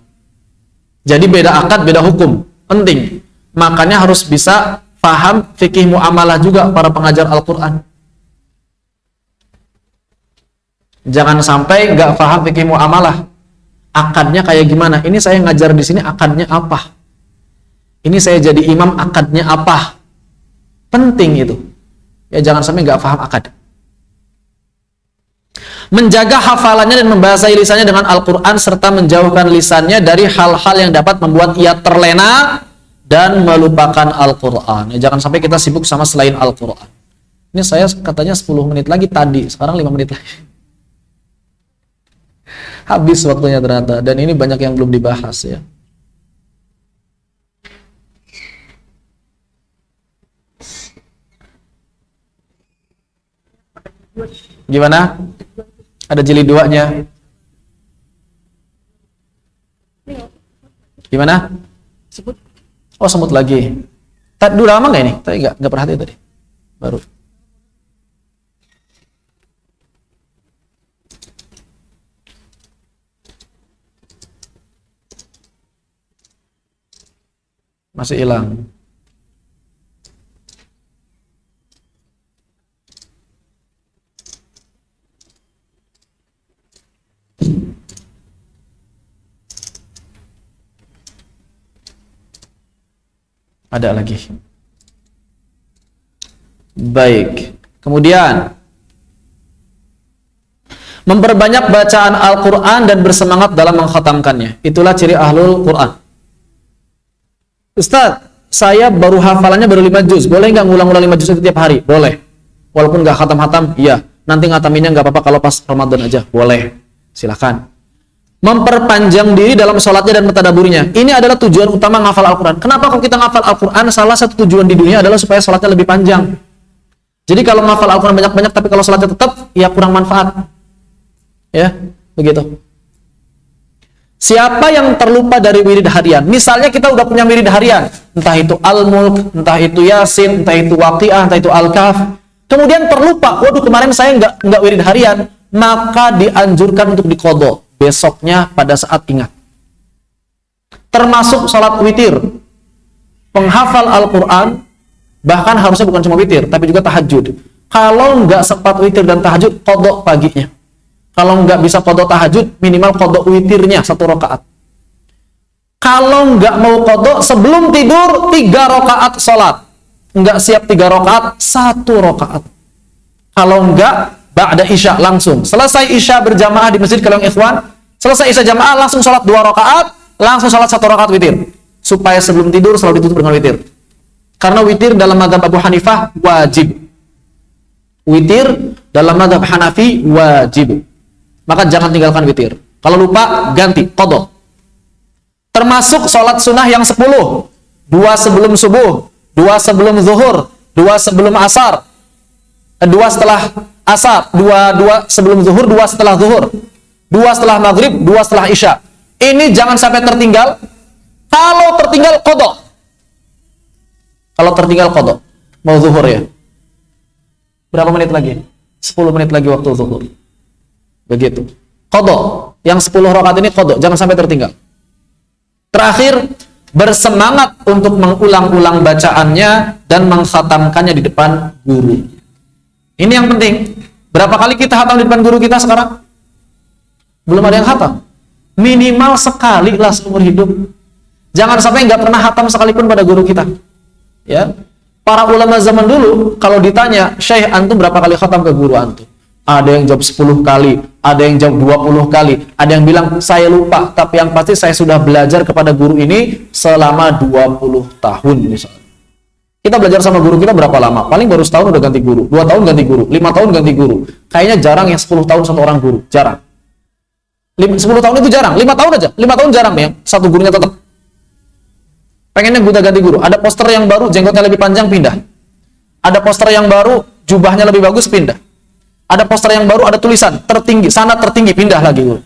Jadi beda akad, beda hukum. Penting. Makanya harus bisa paham fikih muamalah juga para pengajar Al-Quran. Jangan sampai nggak paham fikih muamalah. Akadnya kayak gimana? Ini saya ngajar di sini, akadnya apa? Ini saya jadi imam, akadnya apa? Penting itu. Ya jangan sampai nggak paham akad. Menjaga hafalannya dan membasahi lisannya dengan Al-Quran serta menjauhkan lisannya dari hal-hal yang dapat membuat ia terlena dan melupakan Al-Quran. Ya, jangan sampai kita sibuk sama selain Al-Quran. Ini saya katanya 10 menit lagi tadi, sekarang 5 menit lagi. Habis waktunya ternyata, dan ini banyak yang belum dibahas ya. Gimana? Ada jilid 2-nya. Gimana? Oh, semut lagi. Tadi udah lama nggak ini? Tadi nggak perhatian tadi. Baru. Masih hilang. Ada lagi. Baik. Kemudian memperbanyak bacaan Al-Quran dan bersemangat dalam mengkhatamkannya. Itulah ciri ahlul Quran. Ustaz, saya baru hafalannya baru 5 juz. Boleh nggak ngulang-ngulang 5 juz itu tiap hari? Boleh. Walaupun nggak khatam-khatam, iya. Nanti ngataminnya nggak apa-apa kalau pas Ramadan aja. Boleh. Silakan. Memperpanjang diri dalam sholatnya dan mentadaburnya. Ini adalah tujuan utama ngafal Al-Quran. Kenapa kalau kita ngafal Al-Quran, salah satu tujuan di dunia adalah supaya sholatnya lebih panjang. Jadi kalau ngafal Al-Quran banyak-banyak, tapi kalau sholatnya tetap, ya kurang manfaat. Ya, begitu. Siapa yang terlupa dari wirid harian? Misalnya kita udah punya wirid harian, entah itu Al-Mulk, entah itu Yasin, entah itu Waqiah, entah itu Al-Kahf. Kemudian terlupa, waduh kemarin saya nggak wirid harian, maka dianjurkan untuk diqadha besoknya pada saat ingat. Termasuk sholat witir. Penghafal Al-Quran, bahkan harusnya bukan cuma witir, tapi juga tahajud. Kalau nggak sempat witir dan tahajud, qadha paginya. Kalau nggak bisa qadha tahajud, minimal qadha witirnya 1 rakaat. Kalau nggak mau qadha, sebelum tidur 3 rakaat sholat. Nggak siap 3 rakaat, 1 rakaat. Kalau nggak, ba'da isya langsung. Selesai isya berjamaah di masjid kalau ikhwan, selesai isya jamaah langsung sholat 2 rakaat, langsung sholat 1 rakaat witir. Supaya sebelum tidur selalu ditutup dengan witir. Karena witir dalam mazhab Abu Hanifah wajib. Witir dalam mazhab Hanafi wajib. Maka jangan tinggalkan witir. Kalau lupa ganti qadha. Termasuk sholat sunnah yang 10. 2 sebelum subuh, 2 sebelum zuhur, 2 sebelum asar, 2 setelah asar, 2 sebelum zuhur, 2 setelah zuhur, 2 setelah maghrib, 2 setelah isya. Ini jangan sampai tertinggal. Kalau tertinggal qadha. Kalau tertinggal qadha. Mau zuhur ya. Berapa menit lagi? 10 menit lagi waktu zuhur. Begitu. Qadha. Yang 10 rakaat ini qadha, jangan sampai tertinggal. Terakhir, bersemangat untuk mengulang-ulang bacaannya dan mengkhatamkannya di depan guru. Ini yang penting. Berapa kali kita khatam di depan guru kita sekarang? Belum ada yang khatam. Minimal sekali lah seumur hidup. Jangan sampai nggak pernah khatam sekalipun pada guru kita. Ya, para ulama zaman dulu kalau ditanya, Syekh antum berapa kali khatam ke guru antum? Ada yang jawab 10 kali, ada yang jawab 20 kali, ada yang bilang saya lupa, tapi yang pasti saya sudah belajar kepada guru ini selama 20 tahun misalnya. Kita belajar sama guru kita berapa lama? Paling baru setahun udah ganti guru, 2 tahun ganti guru, 5 tahun ganti guru. Kayaknya jarang yang 10 tahun satu orang guru, jarang. 10 tahun itu jarang, 5 tahun aja, 5 tahun jarang ya, satu gurunya tetap. Pengennya gue ganti guru. Ada poster yang baru, jenggotnya lebih panjang, pindah. Ada poster yang baru, jubahnya lebih bagus, pindah. Ada poster yang baru, ada tulisan tertinggi, sanad tertinggi, pindah lagi guru.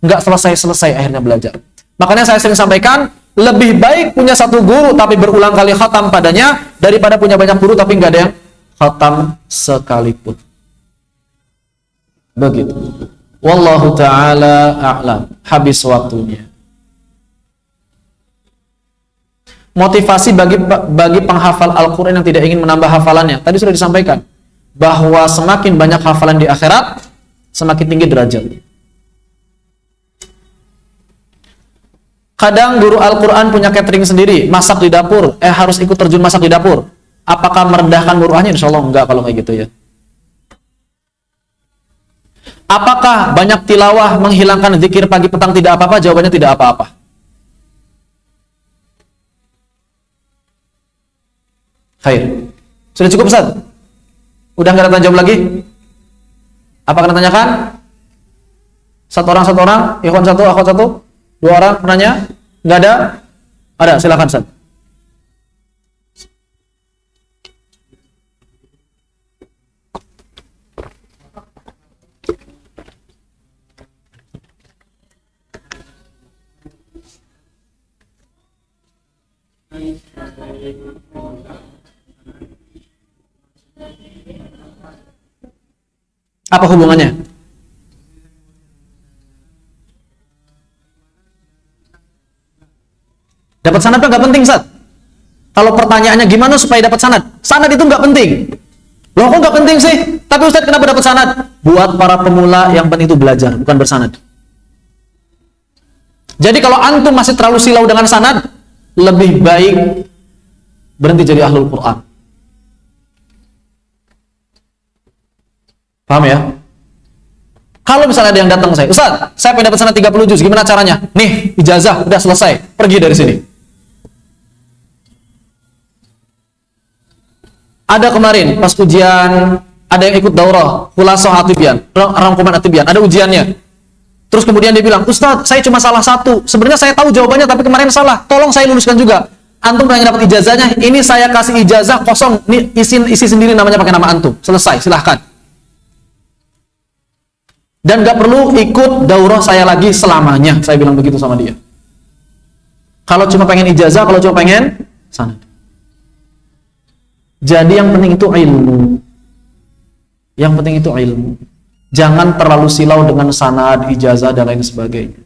Nggak selesai-selesai akhirnya belajar. Makanya saya sering sampaikan, lebih baik punya satu guru tapi berulang kali khatam padanya daripada punya banyak guru tapi nggak ada yang khatam sekalipun. Begitu. Wallahu ta'ala a'lam. Habis waktunya. Motivasi bagi penghafal Al-Quran yang tidak ingin menambah hafalannya. Tadi sudah disampaikan bahwa semakin banyak hafalan di akhirat, semakin tinggi derajat. Kadang guru Al-Quran punya catering sendiri, masak di dapur, harus ikut terjun masak di dapur. Apakah merendahkan muruahnya? Insya Allah enggak kalau kayak gitu ya. Apakah banyak tilawah menghilangkan zikir pagi petang tidak apa-apa? Jawabannya tidak apa-apa. Khair. Sudah cukup Ustaz? Udah nggak ada tanya jawab lagi? Apa kena tanyakan? Satu orang, ikhwan satu, akhwat satu, 2 orang penanya? Nggak ada? Ada, silakan Ustaz. Apa hubungannya? Dapat sanad nggak penting, Ustaz. Kalau pertanyaannya gimana supaya dapat sanad? Sanad itu nggak penting. Loh kok nggak penting sih? Tapi Ustaz kenapa dapat sanad? Buat para pemula yang penting itu belajar, bukan bersanad. Jadi kalau antum masih terlalu silau dengan sanad, lebih baik berhenti jadi ahlul Quran. Paham ya? Kalau misalnya ada yang datang ke saya, Ustaz, saya pengen dapat sanad 30 juz, gimana caranya? Nih, ijazah, udah selesai, pergi dari sini. Ada kemarin, pas ujian, ada yang ikut daurah, Khulasah Atibian, rangkuman Atibian, ada ujiannya. Terus kemudian dia bilang, Ustaz, saya cuma salah satu. Sebenarnya saya tahu jawabannya, tapi kemarin salah. Tolong saya luluskan juga. Antum pengen dapat ijazahnya, ini saya kasih ijazah kosong, ini isi sendiri namanya pakai nama antum. Selesai, silahkan. Dan gak perlu ikut daurah saya lagi selamanya. Saya bilang begitu sama dia. Kalau cuma pengen ijazah, kalau cuma pengen sanad. Jadi yang penting itu ilmu. Yang penting itu ilmu. Jangan terlalu silau dengan sanad, ijazah, dan lain sebagainya.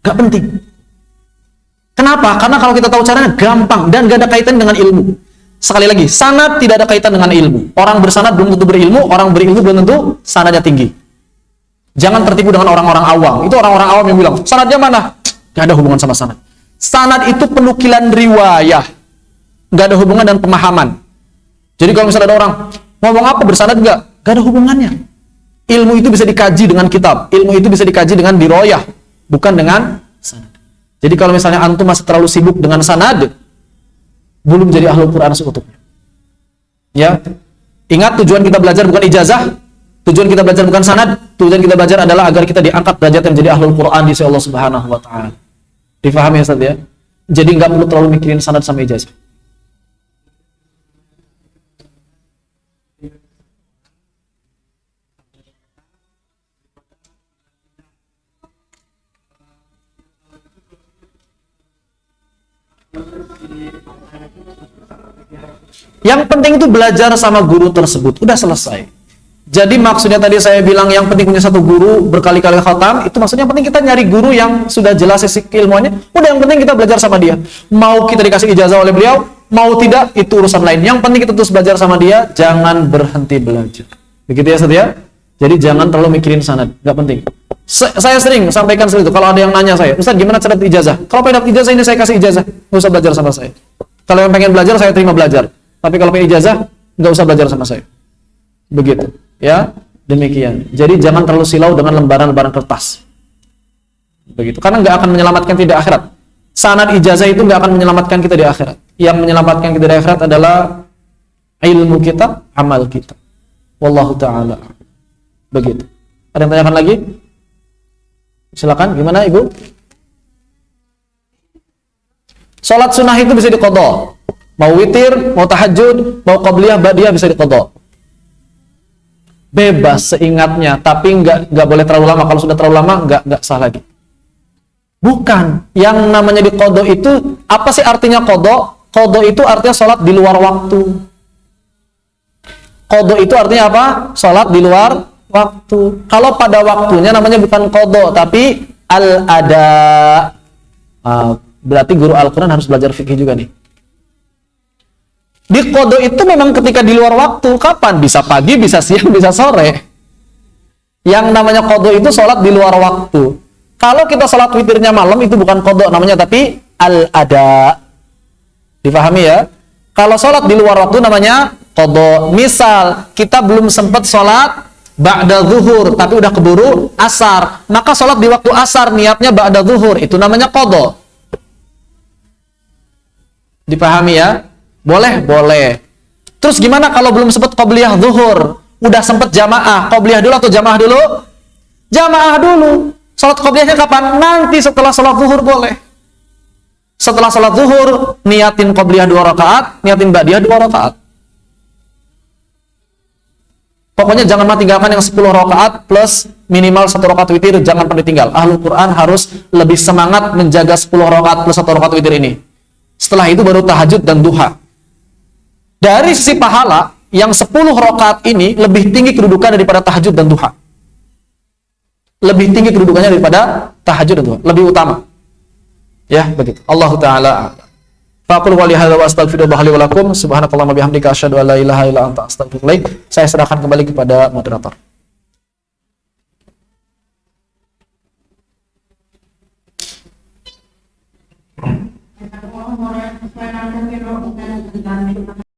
Gak penting. Kenapa? Karena kalau kita tahu caranya gampang dan gak ada kaitan dengan ilmu. Sekali lagi, sanad tidak ada kaitan dengan ilmu. Orang bersanad belum tentu berilmu, orang berilmu belum tentu sanadnya tinggi. Jangan tertipu dengan orang-orang awam. Itu orang-orang awam yang bilang, sanadnya mana? Gak ada hubungan sama sanad. Sanad itu penukilan riwayah. Gak ada hubungan dengan pemahaman. Jadi kalau misalnya ada orang, ngomong apa bersanad gak? Gak ada hubungannya. Ilmu itu bisa dikaji dengan kitab, ilmu itu bisa dikaji dengan diroyah, bukan dengan sanad. Jadi kalau misalnya antum masih terlalu sibuk dengan sanad, belum jadi ahlul Quran seutuhnya. Ya, ingat tujuan kita belajar bukan ijazah, tujuan kita belajar bukan sanad, tujuan kita belajar adalah agar kita diangkat derajatnya menjadi ahlul Quran di sisi Allah Subhanahu wa taala. Difahami ya Ustaz ya? Jadi nggak perlu terlalu mikirin sanad sama ijazah. Yang penting itu belajar sama guru tersebut, udah selesai. Jadi maksudnya tadi saya bilang yang penting punya satu guru berkali-kali khatam, itu maksudnya yang penting kita nyari guru yang sudah jelas sisi ilmuannya. Udah, yang penting kita belajar sama dia. Mau kita dikasih ijazah oleh beliau, mau tidak, itu urusan lain. Yang penting kita terus belajar sama dia, jangan berhenti belajar. Begitu ya Ustaz ya? Jadi jangan terlalu mikirin sanad, nggak penting. Saya sering sampaikan seperti itu. Kalau ada yang nanya saya, Ustaz gimana cara dapat ijazah? Kalau pengen dapat ijazah ini saya kasih ijazah, nggak usah belajar sama saya. Kalau yang pengen belajar saya terima belajar. Tapi kalau pengen ijazah nggak usah belajar sama saya. Begitu, ya demikian. Jadi jangan terlalu silau dengan lembaran-lembaran kertas. Begitu, karena nggak akan menyelamatkan kita di akhirat. Sanad ijazah itu nggak akan menyelamatkan kita di akhirat. Yang menyelamatkan kita di akhirat adalah ilmu kita, amal kita. Wallahu ta'ala. Begitu. Ada yang tanyakan lagi? Silakan, gimana Ibu? Salat sunnah itu bisa diqadha. Mau witir, mau tahajud, mau qabliyah, ba'diyah bisa diqadha. Bebas seingatnya, tapi nggak boleh terlalu lama. Kalau sudah terlalu lama nggak sah lagi. Bukan, yang namanya diqadha itu apa sih artinya qadha? Qadha itu artinya salat di luar waktu. Qadha itu artinya apa? Salat di luar waktu. Kalau pada waktunya namanya bukan qadha, tapi al-ada. Berarti guru Al-Quran harus belajar fikih juga nih. Di qadha itu memang ketika di luar waktu. Kapan? Bisa pagi, bisa siang, bisa sore. Yang namanya qadha itu salat di luar waktu. Kalau kita salat witirnya malam itu bukan qadha namanya, tapi al-ada. Difahami ya? Kalau salat di luar waktu namanya qadha. Misal kita belum sempat salat ba'da zuhur, tapi udah keburu asar, maka salat di waktu asar niatnya ba'da zuhur, itu namanya qadha. Dipahami ya? Boleh? Boleh. Terus gimana kalau belum sempat qabliyah zuhur? Udah sempat jamaah, qabliyah dulu atau jamaah dulu? Jamaah dulu. Salat qabliyahnya kapan? Nanti setelah salat zuhur boleh. Setelah salat zuhur, niatin qabliyah 2 rakaat, niatin ba'diyah 2 rakaat. Pokoknya jangan tinggalkan yang 10 rakaat plus minimal 1 rakaat witir, jangan pernah tinggal. Ahlul Quran harus lebih semangat menjaga 10 rakaat plus 1 rakaat witir ini. Setelah itu baru tahajud dan duha. Dari sisi pahala, yang 10 rakaat ini lebih tinggi kedudukan daripada tahajud dan duha. Lebih tinggi kedudukannya daripada tahajud dan duha, lebih utama. Ya, begitu. Allahu taala. Faqul wa li hadza wa astaghfirullah li wa lakum. Subhanakallahumma bihamdika asyhadu an la ilaha illa anta astaghfiruka wa atubu ilaik. Saya serahkan kembali kepada moderator.